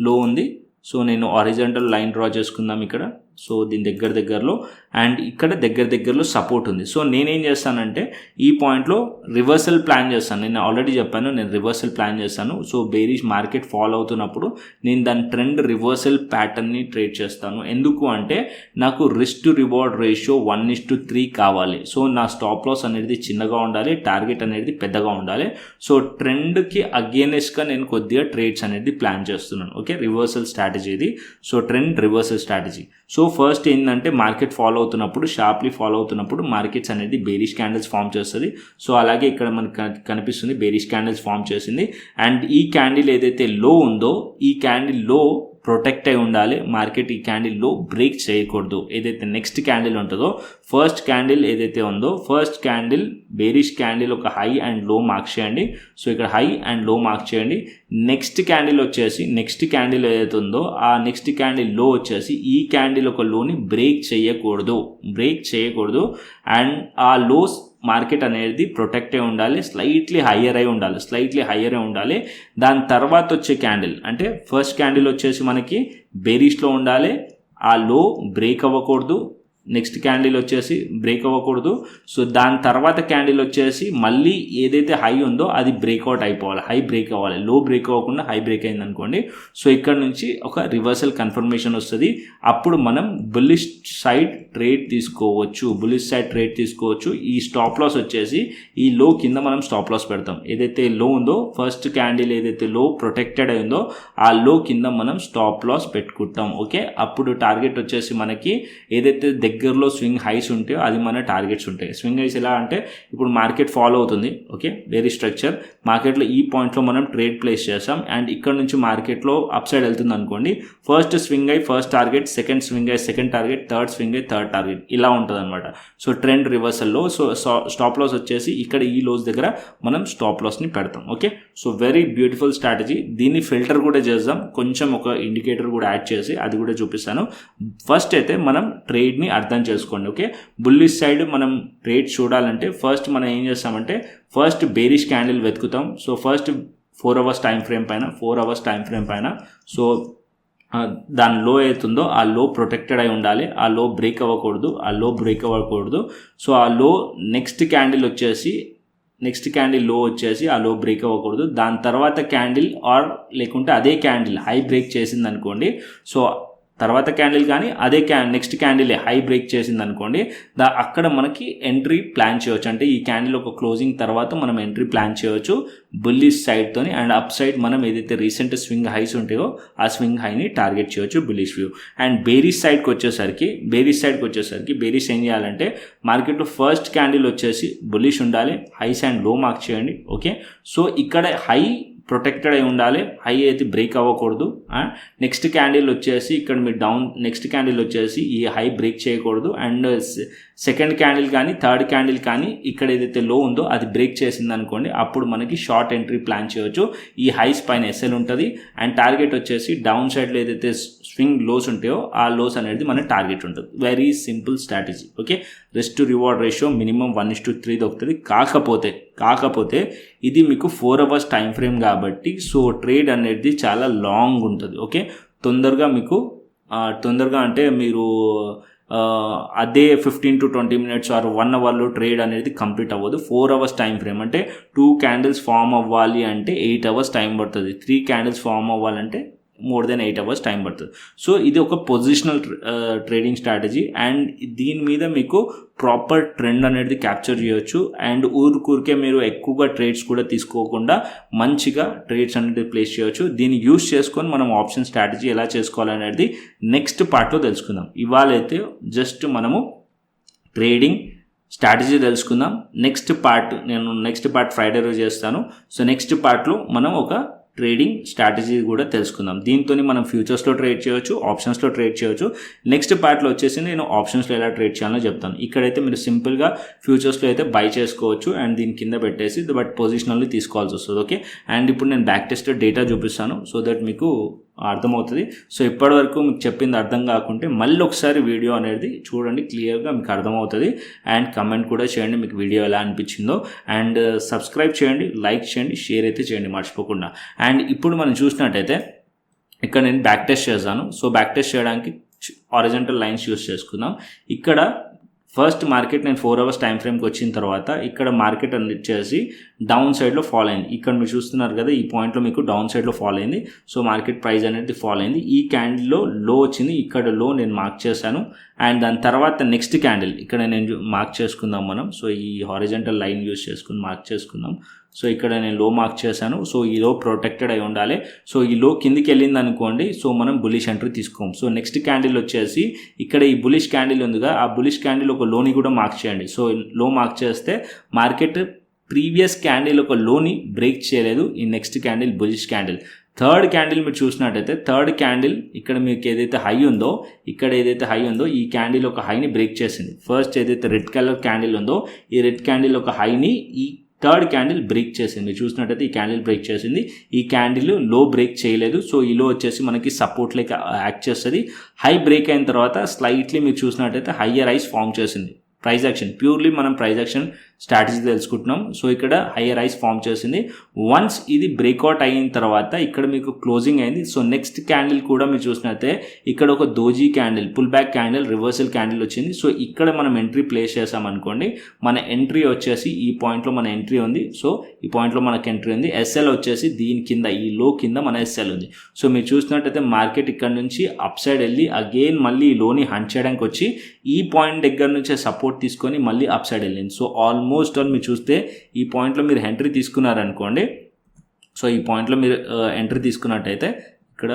లో ఉంది. సో నేను హారిజాంటల్ లైన్ డ్రా చేసుకుందాం ఇక్కడ. సో దీని దగ్గరలో అండ్ ఇక్కడ దగ్గరలో సపోర్ట్ ఉంది. సో నేనేం చేస్తానంటే ఈ పాయింట్లో రివర్సల్ ప్లాన్ చేస్తాను. నేను ఆల్రెడీ చెప్పాను, నేను రివర్సల్ ప్లాన్ చేస్తాను. సో బేరిష్ మార్కెట్ ఫాలో అవుతున్నప్పుడు నేను దాని ట్రెండ్ రివర్సల్ ప్యాటర్న్ని ట్రేడ్ చేస్తాను. ఎందుకు అంటే నాకు రిస్క్ టు రివార్డ్ రేషియో 1:3 కావాలి. సో నా స్టాప్ లాస్ అనేది చిన్నగా ఉండాలి, టార్గెట్ అనేది పెద్దగా ఉండాలి. సో ట్రెండ్కి అగేనెస్ట్గా నేను కొద్దిగా ట్రేడ్స్ అనేది ప్లాన్ చేస్తున్నాను. ఓకే, రివర్సల్ స్ట్రాటజీ ఇది. So trend reversal strategy. So first ఏంటంటే మార్కెట్ ఫాలో అవుతున్నప్పుడు, షార్ప్లీ ఫాలో అవుతున్నప్పుడు మార్కెట్స్ అనేది బేరిష్ క్యాండిల్స్ ఫామ్ చేస్తుంది. సో అలాగే ఇక్కడ మనకు కనిపిస్తుంది బేరిష్ క్యాండిల్స్ ఫామ్ చేసింది. అండ్ ఈ క్యాండిల్ ఏదైతే లో ఉందో ఈ క్యాండిల్ లో ప్రొటెక్ట్ అయి ఉండాలి. మార్కెట్ ఈ క్యాండిల్లో బ్రేక్ చేయకూడదు. ఏదైతే నెక్స్ట్ క్యాండిల్ ఉంటుందో, ఫస్ట్ క్యాండిల్ ఏదైతే ఉందో, ఫస్ట్ క్యాండిల్ బేరిష్ క్యాండిల్ ఒక హై అండ్ లో మార్క్ చేయండి. సో ఇక్కడ హై అండ్ లో మార్క్ చేయండి. నెక్స్ట్ క్యాండిల్ వచ్చేసి నెక్స్ట్ క్యాండిల్ ఏదైతే ఉందో ఆ నెక్స్ట్ క్యాండిల్ లో వచ్చేసి ఈ క్యాండిల్ ఒక లోని బ్రేక్ చేయకూడదు. అండ్ ఆ లోస్ మార్కెట్ అనేది ప్రొటెక్ట్ అయి ఉండాలి, స్లైట్లీ హయ్యర్ అయి ఉండాలి. దాని తర్వాత వచ్చే క్యాండిల్ అంటే ఫస్ట్ క్యాండిల్ వచ్చేసి మనకి బేరిష్లో ఉండాలి, ఆ లో బ్రేక్ అవ్వకూడదు. నెక్స్ట్ క్యాండిల్ వచ్చేసి బ్రేక్ అవ్వకూడదు. సో దాని తర్వాత క్యాండిల్ వచ్చేసి మళ్ళీ ఏదైతే హై ఉందో అది బ్రేక్అవుట్ అయిపోవాలి, హై బ్రేక్ అవ్వాలి. లో బ్రేక్ అవ్వకుండా హై బ్రేక్ అయింది అనుకోండి, సో ఇక్కడ నుంచి ఒక రివర్సల్ కన్ఫర్మేషన్ వస్తుంది. అప్పుడు మనం బుల్లిష్ సైడ్ ట్రేడ్ తీసుకోవచ్చు. ఈ స్టాప్ లాస్ వచ్చేసి ఈ లో కింద మనం స్టాప్ లాస్ పెడతాం. ఏదైతే లో ఉందో ఫస్ట్ క్యాండిల్ ఏదైతే లో ప్రొటెక్టెడ్ అయిందో ఆ లో కింద మనం స్టాప్ లాస్ పెట్టుకుంటాం. ఓకే, అప్పుడు టార్గెట్ వచ్చేసి మనకి ఏదైతే దగ్గరలో స్వింగ్ హైస్ ఉంటాయో అది మన టార్గెట్స్ ఉంటాయి. స్వింగ్ హైస్ ఎలా అంటే ఇప్పుడు మార్కెట్ ఫాలో అవుతుంది. Okay, very structure. మార్కెట్లో ఈ పాయింట్లో మనం ట్రేడ్ ప్లేస్ చేస్తాం అండ్ ఇక్కడ నుంచి మార్కెట్లో అప్ సైడ్ వెళ్తుంది అనుకోండి. First swing high first target, second swing high second target, third swing high third target, ఇలా ఉంటుంది అనమాట. సో ట్రెండ్ రివర్సల్లో సో స్టాప్ లాస్ వచ్చేసి ఇక్కడ ఈ లోస్ దగ్గర మనం స్టాప్ లాస్ని పెడతాం. Okay, so very beautiful strategy. దీన్ని ఫిల్టర్ కూడా చేద్దాం, కొంచెం ఒక ఇండికేటర్ కూడా యాడ్ చేసి అది కూడా చూపిస్తాను. ఫస్ట్ అయితే మనం ట్రేడ్ని అర్థం చేసుకోండి. ఓకే, బుల్లిష్ సైడ్ మనం ట్రేడ్ చూడాలంటే ఫస్ట్ మనం ఏం చేస్తామంటే ఫస్ట్ బేరిష్ క్యాండిల్ వెతుకుతాం. So first 4 hours time frame పైన సో దాని లో అవుతుందో ఆ లో ప్రొటెక్టెడ్ అయి ఉండాలి, ఆ లో బ్రేక్ అవ్వకూడదు. సో ఆ లో నెక్స్ట్ క్యాండిల్ లో వచ్చేసి ఆ లో బ్రేక్ అవ్వకూడదు. దాని తర్వాత క్యాండిల్ ఆర్ లేకుంటే అదే క్యాండిల్ హై బ్రేక్ చేసింది అనుకోండి. సో తర్వాత క్యాండిల్ కానీ అదే నెక్స్ట్ క్యాండిల్ హై బ్రేక్ చేసింది అనుకోండి, అక్కడ మనకి ఎంట్రీ ప్లాన్ చేయవచ్చు. అంటే ఈ క్యాండిల్ ఒక క్లోజింగ్ తర్వాత మనం ఎంట్రీ ప్లాన్ చేయవచ్చు బుల్లిష్ సైడ్తోని. అండ్ అప్ సైడ్ మనం ఏదైతే రీసెంట్ స్వింగ్ హైస్ ఉంటాయో ఆ స్వింగ్ హైని టార్గెట్ చేయవచ్చు బుల్లిష్ వ్యూ. అండ్ బేరిష్ సైడ్కి వచ్చేసరికి బేరిష్ ఏం చేయాలంటే మార్కెట్లో ఫస్ట్ క్యాండిల్ వచ్చేసి బుల్లిష్ ఉండాలి, హైస్ అండ్ లో మార్క్ చేయండి. ఓకే, సో ఇక్కడ హై ప్రొటెక్టెడ్ అయి ఉండాలి, హై అయితే బ్రేక్ అవ్వకూడదు. నెక్స్ట్ క్యాండిల్ వచ్చేసి ఇక్కడ మీరు నెక్స్ట్ క్యాండిల్ వచ్చేసి ఈ హై బ్రేక్ చేయకూడదు. అండ్ సెకండ్ క్యాండిల్ కానీ థర్డ్ క్యాండిల్ కానీ ఇక్కడ ఏదైతే లో ఉందో అది బ్రేక్ చేసింది అనుకోండి, అప్పుడు మనకి షార్ట్ ఎంట్రీ ప్లాన్ చేయవచ్చు. ఈ హైస్ పైన ఎస్ఎల్ ఉంటుంది అండ్ టార్గెట్ వచ్చేసి డౌన్ సైడ్లో ఏదైతే స్వింగ్ లోస్ ఉంటాయో ఆ లోస్ అనేది మన టార్గెట్ ఉంటుంది. Very simple strategy. Okay, risk to reward ratio minimum 1:3 దొరుకుతుంది. కాకపోతే ఇది మీకు 4 hours టైం ఫ్రేమ్ కాబట్టి సో ట్రేడ్ అనేది చాలా లాంగ్ ఉంటుంది. ఓకే, తొందరగా అంటే మీరు అదే 15 to 20 minutes ఆర్ 1 hourలో ట్రేడ్ అనేది కంప్లీట్ అవ్వదు. 4 hours టైం ఫ్రేమ్ అంటే 2 candles ఫామ్ అవ్వాలి అంటే 8 hours టైం పడుతుంది. 3 candles ఫామ్ అవ్వాలంటే మోర్ దెన్ 8 hours టైం పడుతుంది. సో ఇది ఒక పొజిషనల్ ట్రేడింగ్ స్ట్రాటజీ అండ్ దీని మీద మీకు ప్రాపర్ ట్రెండ్ అనేది క్యాప్చర్ చేయొచ్చు. అండ్ ఊరికే మీరు ఎక్కువగా ట్రేడ్స్ కూడా తీసుకోకుండా మంచిగా ట్రేడ్స్ అనేది ప్లేస్ చేయొచ్చు. దీన్ని యూస్ చేసుకొని మనం ఆప్షన్ స్ట్రాటజీ ఎలా చేసుకోవాలనేది నెక్స్ట్ పార్ట్లో తెలుసుకుందాం. ఇవాళ అయితే జస్ట్ మనము ట్రేడింగ్ స్ట్రాటజీ తెలుసుకుందాం. నెక్స్ట్ పార్ట్ ఫ్రైడే రోజు చేస్తాను. సో నెక్స్ట్ పార్ట్లో మనం ఒక ట్రేడింగ్ స్ట్రాటజీ కూడా తెలుసుకుందాం. దీంతో మనం ఫ్యూచర్స్లో ట్రేడ్ చేయొచ్చు, ఆప్షన్స్లో ట్రేడ్ చేయొచ్చు. నెక్స్ట్ పార్ట్లో వచ్చేసి నేను ఆప్షన్స్లో ఎలా ట్రేడ్ చేయాలో చెప్తాను. ఇక్కడైతే మీరు సింపుల్గా ఫ్యూచర్స్లో అయితే బై చేసుకోవచ్చు అండ్ దీని కింద పెట్టేసి బట్ పొజిషనల్లీ తీసుకోవాల్సి వస్తుంది. ఓకే, అండ్ ఇప్పుడు నేను బ్యాక్ టెస్టెడ్ డేటా చూపిస్తాను సో దట్ మీకు అర్థమవుతుంది. సో ఇప్పటివరకు మీకు చెప్పింది అర్థం కాకుంటే మళ్ళీ ఒకసారి వీడియో అనేది చూడండి, క్లియర్గా మీకు అర్థమవుతుంది. అండ్ కమెంట్ కూడా చేయండి మీకు వీడియో ఎలా అనిపించిందో. అండ్ సబ్స్క్రైబ్ చేయండి, లైక్ చేయండి, షేర్ అయితే చేయండి మర్చిపోకుండా. అండ్ ఇప్పుడు మనం చూసినట్టయితే ఇక్కడ నేను బ్యాక్ టెస్ట్ చేస్తాను. సో బ్యాక్ టెస్ట్ చేయడానికి హారిజంటల్ లైన్స్ యూస్ చేసుకుందాం. ఇక్కడ ఫస్ట్ మార్కెట్ నేను 4 hours టైం ఫ్రేమ్కి వచ్చిన తర్వాత ఇక్కడ మార్కెట్ వచ్చేసి డౌన్ సైడ్లో ఫాల్ అయింది. ఇక్కడ మీరు చూస్తున్నారు కదా, ఈ పాయింట్లో మీకు డౌన్ సైడ్లో ఫాల్ అయింది. సో మార్కెట్ ప్రైస్ అనేది ఫాల్ అయింది. ఈ క్యాండిల్లో లో వచ్చింది, ఇక్కడ లో నేను మార్క్ చేశాను. అండ్ దాని తర్వాత నెక్స్ట్ క్యాండిల్ ఇక్కడ నేను మార్క్ చేసుకుందాం మనం. సో ఈ హారిజంటల్ లైన్ యూస్ చేసుకుని మార్క్ చేసుకుందాం. సో ఇక్కడ నేను లో మార్క్ చేశాను. సో ఈ లో ప్రొటెక్టెడ్ అయి ఉండాలి. సో ఈ లో కిందికి వెళ్ళింది అనుకోండి, సో మనం బులిష్ ఎంట్రీ తీసుకోం. సో నెక్స్ట్ క్యాండిల్ వచ్చేసి ఇక్కడ ఈ బులిష్ క్యాండిల్ ఉందిగా, ఆ బులిష్ క్యాండిల్ ఒక లోని కూడా మార్క్ చేయండి. సో లో మార్క్ చేస్తే మార్కెట్ ప్రీవియస్ క్యాండిల్ ఒక లోని బ్రేక్ చేయలేదు. ఈ next candle bullish candle. Third candle మీరు చూసినట్టయితే థర్డ్ క్యాండిల్ ఇక్కడ మీకు ఏదైతే హై ఉందో, ఇక్కడ ఏదైతే హై ఉందో ఈ క్యాండిల్ ఒక హైని బ్రేక్ చేసింది. ఫస్ట్ ఏదైతే రెడ్ కలర్ క్యాండిల్ ఉందో ఈ రెడ్ క్యాండిల్ ఒక హైని ఈ థర్డ్ క్యాండిల్ బ్రేక్ చేసింది. మీరు చూసినట్టయితే ఈ క్యాండిల్ బ్రేక్ చేసింది, ఈ క్యాండిల్ లో బ్రేక్ చేయలేదు. సో ఈ లో వచ్చేసి మనకి సపోర్ట్ లైక్ యాక్ట్ చేస్తుంది. హై బ్రేక్ అయిన తర్వాత స్లైట్లీ మీరు చూసినట్టయితే హయ్యర్ హైస్ ఫామ్ చేసింది. ప్రైస్ యాక్షన్ ప్యూర్లీ మనం ప్రైస్ యాక్షన్ స్ట్రాటజీ తెలుసుకుంటున్నాం. సో ఇక్కడ హయ్యర్ హైస్ ఫామ్ చేసింది. వన్స్ ఇది బ్రేక్అవుట్ అయిన తర్వాత ఇక్కడ మీకు క్లోజింగ్ అయింది. సో నెక్స్ట్ క్యాండిల్ కూడా మీరు చూసినట్టే ఇక్కడ ఒక doji candle, pull back candle, reversal candle వచ్చింది. సో ఇక్కడ మనం ఎంట్రీ ప్లేస్ చేసామనుకోండి, మన ఎంట్రీ వచ్చేసి ఈ పాయింట్లో మన ఎంట్రీ ఉంది. సో ఈ పాయింట్లో మనకు ఎంట్రీ ఉంది. ఎస్ఎల్ వచ్చేసి దీని కింద, ఈ లో కింద మన ఎస్ఎల్ ఉంది. సో మీరు చూసినట్టయితే మార్కెట్ ఇక్కడ నుంచి అప్ సైడ్ వెళ్ళి అగైన్ మళ్ళీ ఈ లోని హంట్ చేయడానికి వచ్చి ఈ పాయింట్ దగ్గర నుంచే సపోర్ట్ తీసుకొని మళ్ళీ అప్ సైడ్ వెళ్ళింది. సో ఆల్మోస్ట్ ఆల్ మీరు చూస్తే ఈ పాయింట్లో మీరు ఎంట్రీ తీసుకున్నారనుకోండి, సో ఈ పాయింట్లో మీరు ఎంట్రీ తీసుకున్నట్టయితే ఇక్కడ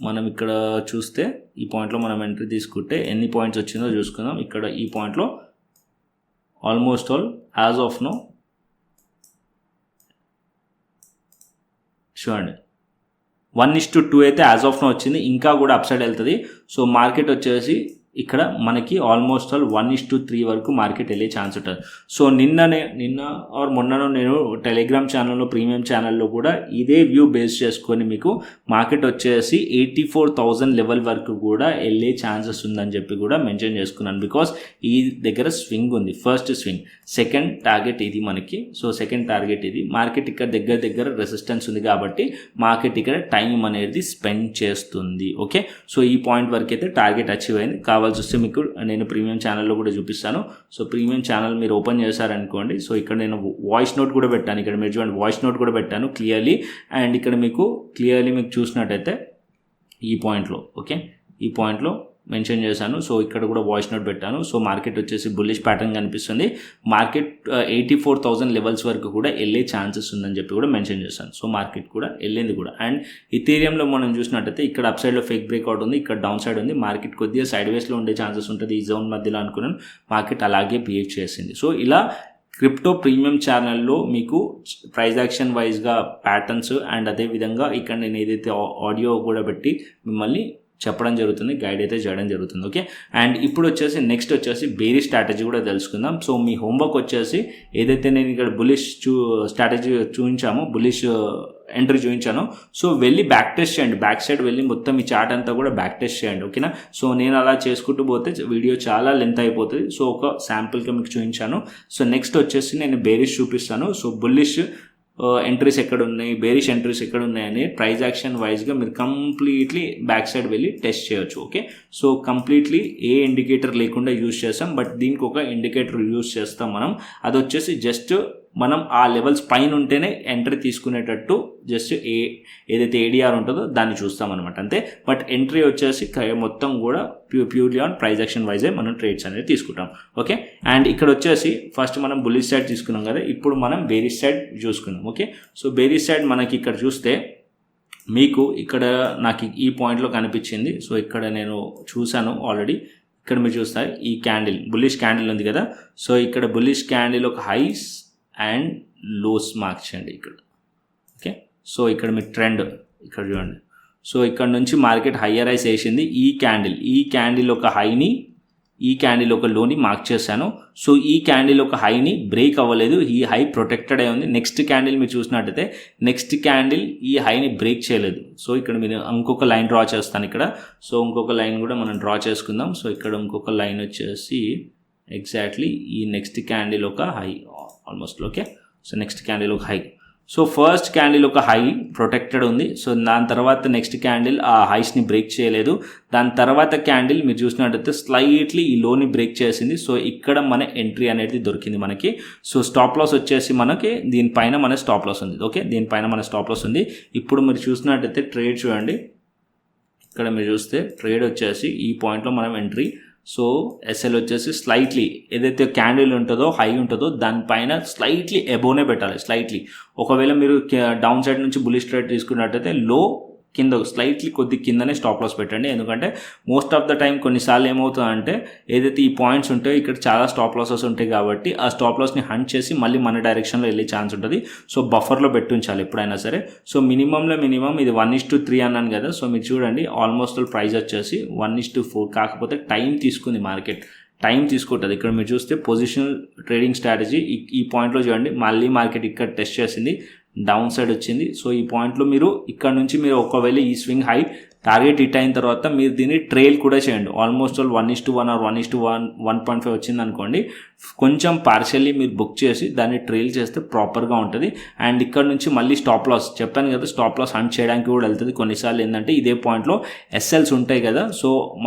మనం ఇక్కడ చూస్తే ఈ పాయింట్లో మనం ఎంట్రీ తీసుకుంటే ఎన్ని పాయింట్స్ వచ్చిందో చూసుకుందాం. ఇక్కడ ఈ పాయింట్లో almost all as of now చూడండి 1:2 అయితే యాజ్ ఆఫ్ నో వచ్చింది, ఇంకా కూడా అప్ సైడ్ వెళ్తుంది. సో మార్కెట్ వచ్చేసి ఇక్కడ మనకి ఆల్మోస్ట్ ఆల్ 1:3 వరకు మార్కెట్ వెళ్ళే ఛాన్స్ ఉంటుంది. సో నిన్న ఆర్ మొన్ననో నేను టెలిగ్రామ్ ఛానల్లో, ప్రీమియం ఛానల్లో కూడా ఇదే వ్యూ బేస్ చేసుకొని మీకు మార్కెట్ వచ్చేసి 84,000 లెవెల్ వరకు కూడా వెళ్ళే ఛాన్సెస్ ఉందని చెప్పి కూడా మెన్షన్ చేసుకున్నాను. బికాస్ ఈ దగ్గర స్వింగ్ ఉంది, ఫస్ట్ స్వింగ్. సెకండ్ టార్గెట్ ఇది మనకి. సో సెకండ్ టార్గెట్ ఇది. మార్కెట్ ఇక్కడ దగ్గర రెసిస్టెన్స్ ఉంది కాబట్టి మార్కెట్ ఇక్కడ టైం అనేది స్పెండ్ చేస్తుంది. ఓకే, సో ఈ పాయింట్ వరకు అయితే టార్గెట్ అచీవ్ అయింది. కావాల్సి వస్తే మీకు నేను ప్రీమియం ఛానల్లో కూడా చూపిస్తాను. సో ప్రీమియం ఛానల్ మీరు ఓపెన్ చేశారనుకోండి, సో ఇక్కడ నేను వాయిస్ నోట్ కూడా పెట్టాను. ఇక్కడ మీరు చూడండి, వాయిస్ నోట్ కూడా పెట్టాను క్లియర్లీ. అండ్ ఇక్కడ మీకు క్లియర్లీ మీకు చూసినట్టయితే ఈ పాయింట్లో, ఓకే, ఈ పాయింట్లో మెన్షన్ చేశాను. సో ఇక్కడ కూడా వాయిస్ నోట్ పెట్టాను. సో మార్కెట్ వచ్చేసి బుల్లిష్ ప్యాటర్న్ కనిపిస్తుంది. మార్కెట్ 84,000 లెవెల్స్ వరకు కూడా వెళ్ళే ఛాన్సెస్ ఉందని చెప్పి కూడా మెన్షన్ చేశాను. సో మార్కెట్ కూడా వెళ్ళింది కూడా. అండ్ ఇథీరియంలో మనం చూసినట్టయితే ఇక్కడ అప్ సైడ్లో ఫేక్ బ్రేక్అవుట్ ఉంది, ఇక్కడ డౌన్ సైడ్ ఉంది. మార్కెట్ కొద్దిగా సైడ్ వేస్లో ఉండే ఛాన్సెస్ ఉంటుంది ఈ జోన్ మధ్యలో అనుకున్నాను. మార్కెట్ అలాగే బిహేవ్ చేసింది. సో ఇలా క్రిప్టో ప్రీమియం ఛానల్లో మీకు ప్రైస్ యాక్షన్ వైజ్గా ప్యాటర్న్స్ అండ్ అదేవిధంగా ఇక్కడ నేను ఏదైతే ఆడియో కూడా పెట్టి మిమ్మల్ని చెప్పడం జరుగుతుంది, గైడ్ అయితే చేయడం జరుగుతుంది. ఓకే, అండ్ ఇప్పుడు వచ్చేసి నెక్స్ట్ వచ్చేసి బేరిష్ స్ట్రాటజీ కూడా తెలుసుకుందాం. సో మీ హోంవర్క్ వచ్చేసి ఏదైతే నేను ఇక్కడ బులిష్ స్ట్రాటజీ చూపించామో, బులిష్ ఎంట్రీ చూపించాను, సో వెళ్ళి బ్యాక్ టెస్ట్ చేయండి. బ్యాక్ సైడ్ వెళ్ళి మొత్తం ఈ చార్ట్ అంతా కూడా బ్యాక్ టెస్ట్ చేయండి. ఓకేనా, సో నేను అలా చేసుకుంటూ పోతే వీడియో చాలా లెంత్ అయిపోతుంది. సో ఒక శాంపుల్గా మీకు చూపించాను. సో నెక్స్ట్ వచ్చేసి నేను బేరిష్ చూపిస్తాను. సో బుల్లిష్ ఎంట్రీస్ ఎక్కడ ఉన్నాయి, బేరిష్ ఎంట్రీస్ ఎక్కడ ఉన్నాయని ప్రైస్ యాక్షన్ వైజ్గా మీరు కంప్లీట్లీ బ్యాక్ సైడ్ వెళ్ళి టెస్ట్ చేయొచ్చు. ఓకే, సో కంప్లీట్లీ ఏ ఇండికేటర్ లేకుండా యూజ్ చేస్తాం, బట్ దీనికి ఒక ఇండికేటర్ యూజ్ చేస్తాం మనం. అది వచ్చేసి జస్ట్ మనం ఆ లెవెల్స్ పైన ఉంటేనే ఎంట్రీ తీసుకునేటట్టు జస్ట్ ఏదైతే ఏడిఆర్ ఉంటుందో దాన్ని చూస్తాం అనమాట, అంతే. బట్ ఎంట్రీ వచ్చేసి మొత్తం కూడా purely on price action yj మనం ట్రేడ్స్ అనేది తీసుకుంటాం. ఓకే, అండ్ ఇక్కడ వచ్చేసి ఫస్ట్ మనం బుల్లిష్ సైడ్ తీసుకున్నాం కదా, ఇప్పుడు మనం బేరిష్ సైడ్ చూసుకున్నాం. ఓకే, సో బేరిష్ సైడ్ మనకి ఇక్కడ చూస్తే మీకు ఇక్కడ నాకు ఈ పాయింట్లో కనిపించింది. సో ఇక్కడ నేను చూశాను ఆల్రెడీ. ఇక్కడ మీరు చూస్తారు ఈ క్యాండిల్, బుల్లిష్ క్యాండిల్ ఉంది కదా. సో ఇక్కడ బుల్లిష్ క్యాండిల్ ఒక హైస్ అండ్ లోస్ మార్క్ చేయండి ఇక్కడ. ఓకే, సో ఇక్కడ మీ ట్రెండ్ ఇక్కడ చూడండి. సో ఇక్కడ నుంచి మార్కెట్ హయ్యర్ హైస్ వేసింది. ఈ క్యాండిల్ ఒక హైని, ఈ క్యాండిల్ ఒక లోని మార్క్ చేశాను. సో ఈ క్యాండిల్ ఒక హైని బ్రేక్ అవ్వలేదు, ఈ హై ప్రొటెక్టెడ్ అయి ఉంది. నెక్స్ట్ క్యాండిల్ మీరు చూసినట్టయితే నెక్స్ట్ క్యాండిల్ ఈ హైని బ్రేక్ చేయలేదు. సో ఇక్కడ మీరు ఇంకొక లైన్ డ్రా చేస్తాను ఇక్కడ. సో ఇంకొక లైన్ కూడా మనం డ్రా చేసుకుందాం. సో ఇక్కడ ఇంకొక లైన్ వచ్చేసి ఎగ్జాక్ట్లీ ఈ నెక్స్ట్ క్యాండిల్ ఒక high almost. Okay, so next candle ఒక హై. సో ఫస్ట్ క్యాండిల్ ఒక హై ప్రొటెక్టెడ్ ఉంది. సో దాని తర్వాత నెక్స్ట్ క్యాండిల్ ఆ హైస్ని బ్రేక్ చేయలేదు. దాని తర్వాత క్యాండిల్ మీరు చూసినట్టయితే స్లైట్లీ ఈ లోని బ్రేక్ చేసింది. సో ఇక్కడ మన ఎంట్రీ అనేది దొరికింది మనకి. సో స్టాప్ లాస్ వచ్చేసి మనకి దీనిపైన మన స్టాప్ లాస్ ఉంది. ఓకే, దీనిపైన మన స్టాప్ లాస్ ఉంది. ఇప్పుడు మీరు చూసినట్టయితే ట్రేడ్ చూడండి, ఇక్కడ మీరు చూస్తే ట్రేడ్ వచ్చేసి ఈ పాయింట్లో మనం ఎంట్రీ. సో ఎస్ఎల్ వచ్చేసి స్లైట్లీ ఏదైతే క్యాండిల్ ఉంటుందో హై ఉంటుందో దానిపైన స్లైట్లీ ఎబోనే పెట్టాలి. స్లైట్లీ ఒకవేళ మీరు డౌన్ సైడ్ నుంచి బుల్లిష్ ట్రేడ్ తీసుకున్నట్టయితే లో కింద స్లైట్లీ కొద్ది కిందనే స్టాప్ లాస్ పెట్టండి. ఎందుకంటే మోస్ట్ ఆఫ్ ద టైం కొన్నిసార్లు ఏమవుతుందంటే ఏదైతే ఈ పాయింట్స్ ఉంటాయో ఇక్కడ చాలా స్టాప్ లాసెస్ ఉంటాయి కాబట్టి ఆ స్టాప్ లాస్ని హంట్ చేసి మళ్ళీ మన డైరెక్షన్లో వెళ్ళే ఛాన్స్ ఉంటుంది. సో బఫర్లో పెట్టించాలి ఎప్పుడైనా సరే. సో మినిమం ఇది 1:3 అన్నాను కదా. సో మీరు చూడండి ఆల్మోస్ట్ ప్రైస్ వచ్చేసి 1:4, కాకపోతే టైం తీసుకుంది మార్కెట్, టైం తీసుకుంటుంది. ఇక్కడ మీరు చూస్తే పొజిషనల్ ట్రేడింగ్ స్ట్రాటజీ ఈ పాయింట్లో చూడండి, మళ్ళీ మార్కెట్ ఇక్కడ టెస్ట్ చేసింది, డౌన్ సైడ్ వచ్చింది. సో ఈ పాయింట్లో మీరు ఇక్కడ నుంచి మీరు ఒకవేళ ఈ స్వింగ్ హై టార్గెట్ హిట్ అయిన తర్వాత మీరు దీన్ని ట్రైల్ కూడా చేయండి. ఆల్మోస్ట్ 1:1 ఆర్ 1:1.5 వచ్చింది అనుకోండి, కొంచెం పార్షియల్లీ మీరు బుక్ చేసి దాన్ని ట్రైల్ చేస్తే ప్రాపర్గా ఉంటుంది. అండ్ ఇక్కడ నుంచి మళ్ళీ స్టాప్ లాస్ చెప్పాను కదా, స్టాప్ లాస్ హంట్ చేయడానికి కూడా వెళ్తుంది. కొన్నిసార్లు ఏంటంటే ఇదే పాయింట్లో ఎస్ఎల్స్ ఉంటాయి కదా, సో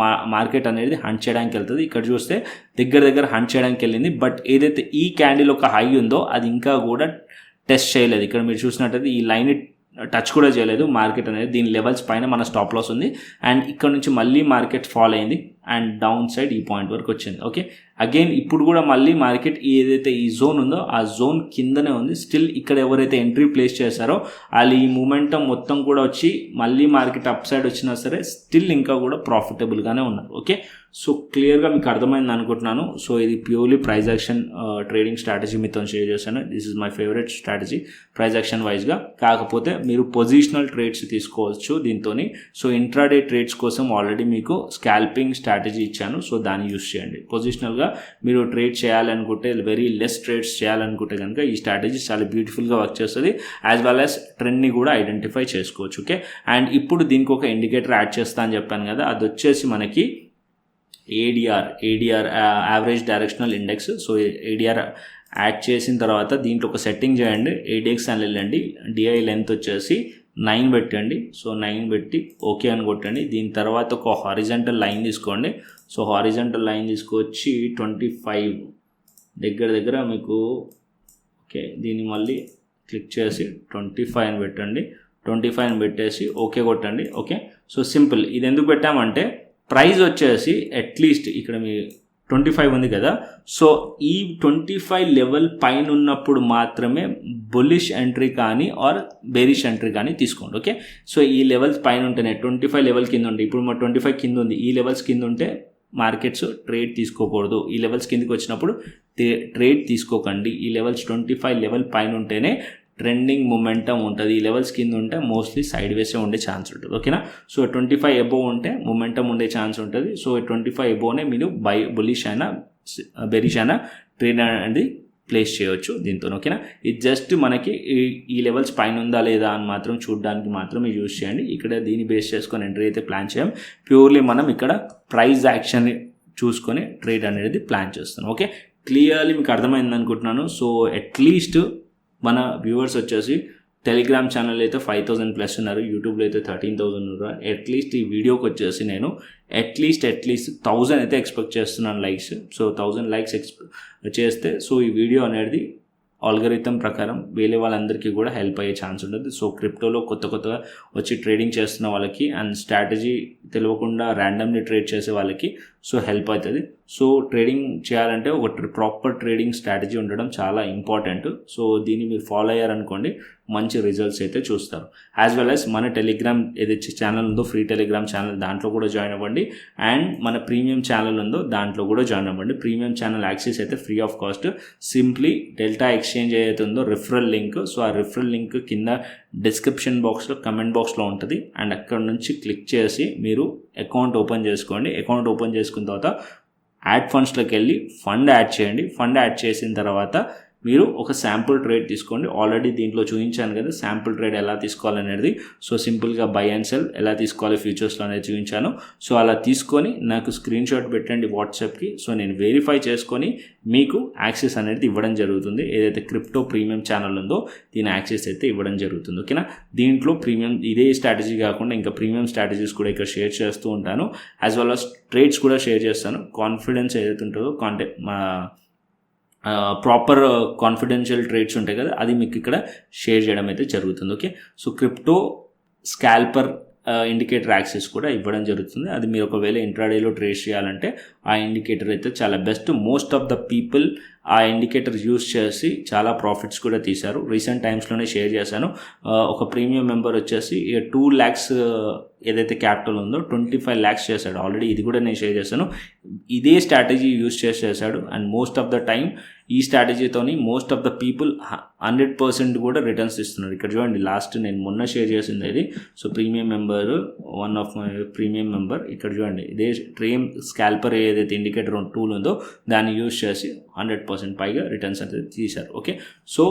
మార్కెట్ అనేది హంట్ చేయడానికి వెళ్తుంది. ఇక్కడ చూస్తే దగ్గర హంట్ చేయడానికి వెళ్ళింది. బట్ ఏదైతే ఈ క్యాండిల్ ఒక హై ఉందో అది ఇంకా కూడా టెస్ట్ చేయలేదు. ఇక్కడ మీరు చూసినట్టయితే ఈ లైన్ టచ్ కూడా చేయలేదు మార్కెట్ అనేది. దీని లెవెల్స్ పైన మన స్టాప్ లాస్ ఉంది. అండ్ ఇక్కడ నుంచి మళ్ళీ మార్కెట్ ఫాల్ అయింది అండ్ డౌన్ సైడ్ ఈ పాయింట్ వరకు వచ్చింది. ఓకే, అగైన్ ఇప్పుడు కూడా మళ్ళీ మార్కెట్ ఏదైతే ఈ జోన్ ఉందో ఆ జోన్ కిందనే ఉంది. స్టిల్ ఇక్కడ ఎవరైతే ఎంట్రీ ప్లేస్ చేశారో వాళ్ళు ఈ మూమెంటం మొత్తం కూడా వచ్చి మళ్ళీ మార్కెట్ అప్ సైడ్ వచ్చినా సరే స్టిల్ ఇంకా కూడా ప్రాఫిటబుల్గానే ఉన్నారు. ఓకే, సో క్లియర్గా మీకు అర్థమైంది అనుకుంటున్నాను. సో ఇది purely price action trading strategy మీతో షేర్ చేశాను. This is my favourite strategy price action వైజ్గా. కాకపోతే మీరు పొజిషనల్ ట్రేడ్స్ తీసుకోవచ్చు దీంతో. సో ఇంట్రాడే ట్రేడ్స్ కోసం ఆల్రెడీ మీకు స్కాల్పింగ్ స్ట్రాటజీ ఇచ్చాను. సో దాన్ని యూస్ చేయండి. పొజిషనల్గా మీరు ట్రేడ్ చేయాలనుకుంటే, వెరీ లెస్ ట్రేడ్స్ చేయాలనుకుంటే కనుక ఈ స్ట్రాటజీ చాలా బ్యూటిఫుల్గా వర్క్ చేస్తుంది. యాజ్ వెల్ యాజ్ ట్రెండ్ని కూడా ఐడెంటిఫై చేసుకోవచ్చు. ఓకే, అండ్ ఇప్పుడు దీనికి ఒక ఇండికేటర్ యాడ్ చేస్తా అని చెప్పాను కదా, అది వచ్చేసి మనకి ADR average directional index. So ADR add చేసిన తర్వాత దీంట్లో ఒక సెట్టింగ్ చేయండి. ఏడిఎక్స్ అని వెళ్ళండి, డిఐ లెంత్ వచ్చేసి 9 పెట్టండి. సో 9 పెట్టి ఓకే అని కొట్టండి. దీని తర్వాత ఒక హారిజంటల్ లైన్ తీసుకోండి. సో హారిజంటల్ లైన్ తీసుకొచ్చి 25 దగ్గర మీకు ఓకే, దీన్ని మళ్ళీ క్లిక్ చేసి 25 అని పెట్టండి. 25 అని పెట్టేసి ఓకే కొట్టండి. Okay, so simple. ఇది ఎందుకు పెట్టామంటే ప్రైస్ వచ్చేసి అట్లీస్ట్ ఇక్కడ మీ 25 ఉంది కదా, సో ఈ 25 లెవెల్ పైన ఉన్నప్పుడు మాత్రమే బుల్లిష్ ఎంట్రీ కానీ ఆర్ బేరిష్ ఎంట్రీ కానీ తీసుకోండి. ఓకే, సో ఈ లెవెల్స్ పైన ఉంటేనే 25 లెవెల్ కింద ఉంటే, ఇప్పుడు మా 25 కింద ఉంది, ఈ లెవెల్స్ కింద ఉంటే మార్కెట్స్ ట్రేడ్ తీసుకోకూడదు. ఈ లెవెల్స్ కిందకి వచ్చినప్పుడు ట్రేడ్ తీసుకోకండి. ఈ లెవెల్స్ 25 లెవెల్ పైన ఉంటేనే ట్రెండింగ్ మొమెంటం ఉంటుంది. ఈ లెవెల్స్ కింద ఉంటే మోస్ట్లీ సైడ్ వేసే ఉండే ఛాన్స్ ఉంటుంది. ఓకేనా, సో 25 అబోవ్ ఉంటే మొమెంటం ఉండే ఛాన్స్ ఉంటుంది. సో 25 అబోవ్నే మీరు బుల్లిష్ అయినా బెరిష్ అయినా ట్రేడ్ అనేది ప్లేస్ చేయవచ్చు దీంతో. ఓకేనా, ఇది జస్ట్ మనకి ఈ లెవెల్స్ పైన ఉందా లేదా అని మాత్రం చూడడానికి మాత్రమే యూజ్ చేయండి. ఇక్కడ దీన్ని బేస్ చేసుకొని ఎంట్రీ అయితే ప్లాన్ చేయం. ప్యూర్లీ మనం ఇక్కడ ప్రైస్ యాక్షన్ చూసుకొని ట్రేడ్ అనేది ప్లాన్ చేస్తున్నాం. ఓకే, క్లియర్లీ మీకు అర్థమైంది అనుకుంటున్నాను. సో అట్లీస్ట్ మన వ్యూవర్స్ వచ్చేసి టెలిగ్రామ్ ఛానల్ అయితే 5000+ ఉన్నారు, యూట్యూబ్లో అయితే 13,000 ఉన్నారు. అట్లీస్ట్ ఈ వీడియోకి వచ్చేసి నేను అట్లీస్ట్ 1000 అయితే ఎక్స్పెక్ట్ చేస్తున్నాను లైక్స్. సో 1000 లైక్స్ చేస్తే సో ఈ వీడియో అనేది ఆల్గరిథం ప్రకారం వేరే వాళ్ళందరికీ కూడా హెల్ప్ అయ్యే ఛాన్స్ ఉంటుంది. సో క్రిప్టోలో కొత్తగా వచ్చి ట్రేడింగ్ చేస్తున్న వాళ్ళకి అండ్ స్ట్రాటజీ తెలియకుండా ర్యాండమ్లీ ట్రేడ్ చేసే వాళ్ళకి సో హెల్ప్ అవుతుంది. సో ట్రేడింగ్ చేయాలంటే ఒక ప్రాపర్ ట్రేడింగ్ స్ట్రాటజీ ఉండడం చాలా ఇంపార్టెంట్. సో దీన్ని మీరు ఫాలో అయ్యారనుకోండి మంచి రిజల్ట్స్ అయితే చూస్తారు. యాజ్ వెల్ యాజ్ మన టెలిగ్రామ్ ఏదైతే ఛానల్ ఉందో ఫ్రీ టెలిగ్రామ్ ఛానల్, దాంట్లో కూడా జాయిన్ అవ్వండి. అండ్ మన ప్రీమియం ఛానల్ ఉందో దాంట్లో కూడా జాయిన్ అవ్వండి. ప్రీమియం ఛానల్ యాక్సెస్ అయితే free of cost. Simply delta exchange ఏదైతే ఉందో రిఫరల్ లింక్, సో ఆ రిఫరల్ లింక్ కింద డిస్క్రిప్షన్ బాక్స్లో కమెంట్ బాక్స్లో ఉంటుంది. అండ్ అక్కడ నుంచి క్లిక్ చేసి మీరు అకౌంట్ ఓపెన్ చేసుకోండి. అకౌంట్ ఓపెన్ చేసుకున్న తర్వాత యాడ్ ఫండ్స్లోకి వెళ్ళి ఫండ్ యాడ్ చేయండి. ఫండ్ యాడ్ చేసిన తర్వాత మీరు ఒక శాంపుల్ ట్రేడ్ తీసుకోండి. ఆల్రెడీ దీంట్లో చూపించాను కదా శాంపుల్ ట్రేడ్ ఎలా తీసుకోవాలనేది. సో సింపుల్గా బై అండ్ సెల్ ఎలా తీసుకోవాలి ఫ్యూచర్స్లో అనేది చూపించాను. సో అలా తీసుకొని నాకు స్క్రీన్ షాట్ పెట్టండి వాట్సాప్కి. సో నేను వెరిఫై చేసుకొని మీకు యాక్సెస్ అనేది ఇవ్వడం జరుగుతుంది. ఏదైతే క్రిప్టో ప్రీమియం ఛానల్ ఉందో దీని యాక్సెస్ అయితే ఇవ్వడం జరుగుతుంది. ఓకేనా, దీంట్లో ప్రీమియం ఇదే స్ట్రాటజీ కాకుండా ఇంకా ప్రీమియం స్ట్రాటజీస్ కూడా ఇక్కడ షేర్ చేస్తూ ఉంటాను. యాజ్ వెల్ as ట్రేడ్స్ కూడా షేర్ చేస్తాను. కాన్ఫిడెన్స్ ఏదైతే ఉంటుందో ప్రాపర్ కాన్ఫిడెన్షియల్ ట్రేడ్స్ ఉంటాయి కదా, అది మీకు ఇక్కడ షేర్ చేయడం అయితే జరుగుతుంది. Okay, so crypto స్కాల్పర్ indicator access కూడా ఇవ్వడం జరుగుతుంది. అది మీరు ఒకవేళ ఇంట్రాడేలో ట్రేడ్ చేయాలంటే ఆ ఇండికేటర్ అయితే చాలా best. Most of the people ఆ ఇండికేటర్ యూస్ చేసి చాలా ప్రాఫిట్స్ కూడా తీశారు. రీసెంట్ టైమ్స్లోనే షేర్ చేశాను. ఒక ప్రీమియం మెంబర్ వచ్చేసి 2 lakhs ఏదైతే క్యాపిటల్ ఉందో 25 lakhs చేశాడు ఆల్రెడీ. ఇది కూడా నేను షేర్ చేశాను. ఇదే స్ట్రాటజీ యూస్ చేశాడు. And most of the time ఈ స్ట్రాటజీతోని మోస్ట్ ఆఫ్ ద పీపుల్ 100% కూడా రిటర్న్స్ ఇస్తున్నారు. ఇక్కడ చూడండి, లాస్ట్ నేను మొన్న షేర్ చేసింది ఇది. So premium member, one of my premium member, ఇక్కడ చూడండి ఇదే ట్రేమ్ స్కాల్పర్ ఏదైతే ఇండికేటర్ టూల్ ఉందో దాన్ని యూజ్ చేసి 100% పైగా రిటర్న్స్ అయితే తీశారు. ఓకే, సో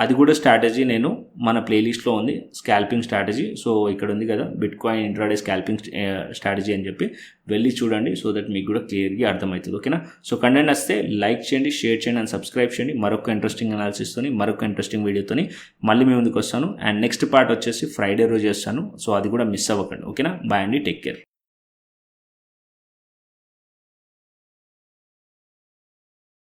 అది కూడా స్ట్రాటజీ నేను మన ప్లేలిస్ట్లో ఉంది, స్కాల్పింగ్ స్ట్రాటజీ. సో ఇక్కడ ఉంది కదా బిట్కాయిన్ ఇంట్రాడే స్కాల్పింగ్ స్ట్రాటజీ అని చెప్పి వెళ్ళి చూడండి. సో దట్ మీకు కూడా క్లియర్గా అర్థమవుతుంది. ఓకేనా, సో కంటెంట్ వస్తే లైక్ చేయండి, షేర్ చేయండి అండ్ సబ్స్క్రైబ్ చేయండి. మరొక ఇంట్రెస్టింగ్ అనాలిసిస్తోని మరొక ఇంట్రెస్టింగ్ వీడియోతోని మళ్ళీ మీ ముందుకు వస్తాను. అండ్ నెక్స్ట్ పార్ట్ వచ్చేసి ఫ్రైడే రోజు చేస్తాను. సో అది కూడా మిస్ అవ్వకండి. ఓకేనా, బాయ్ అండి, టేక్ కేర్.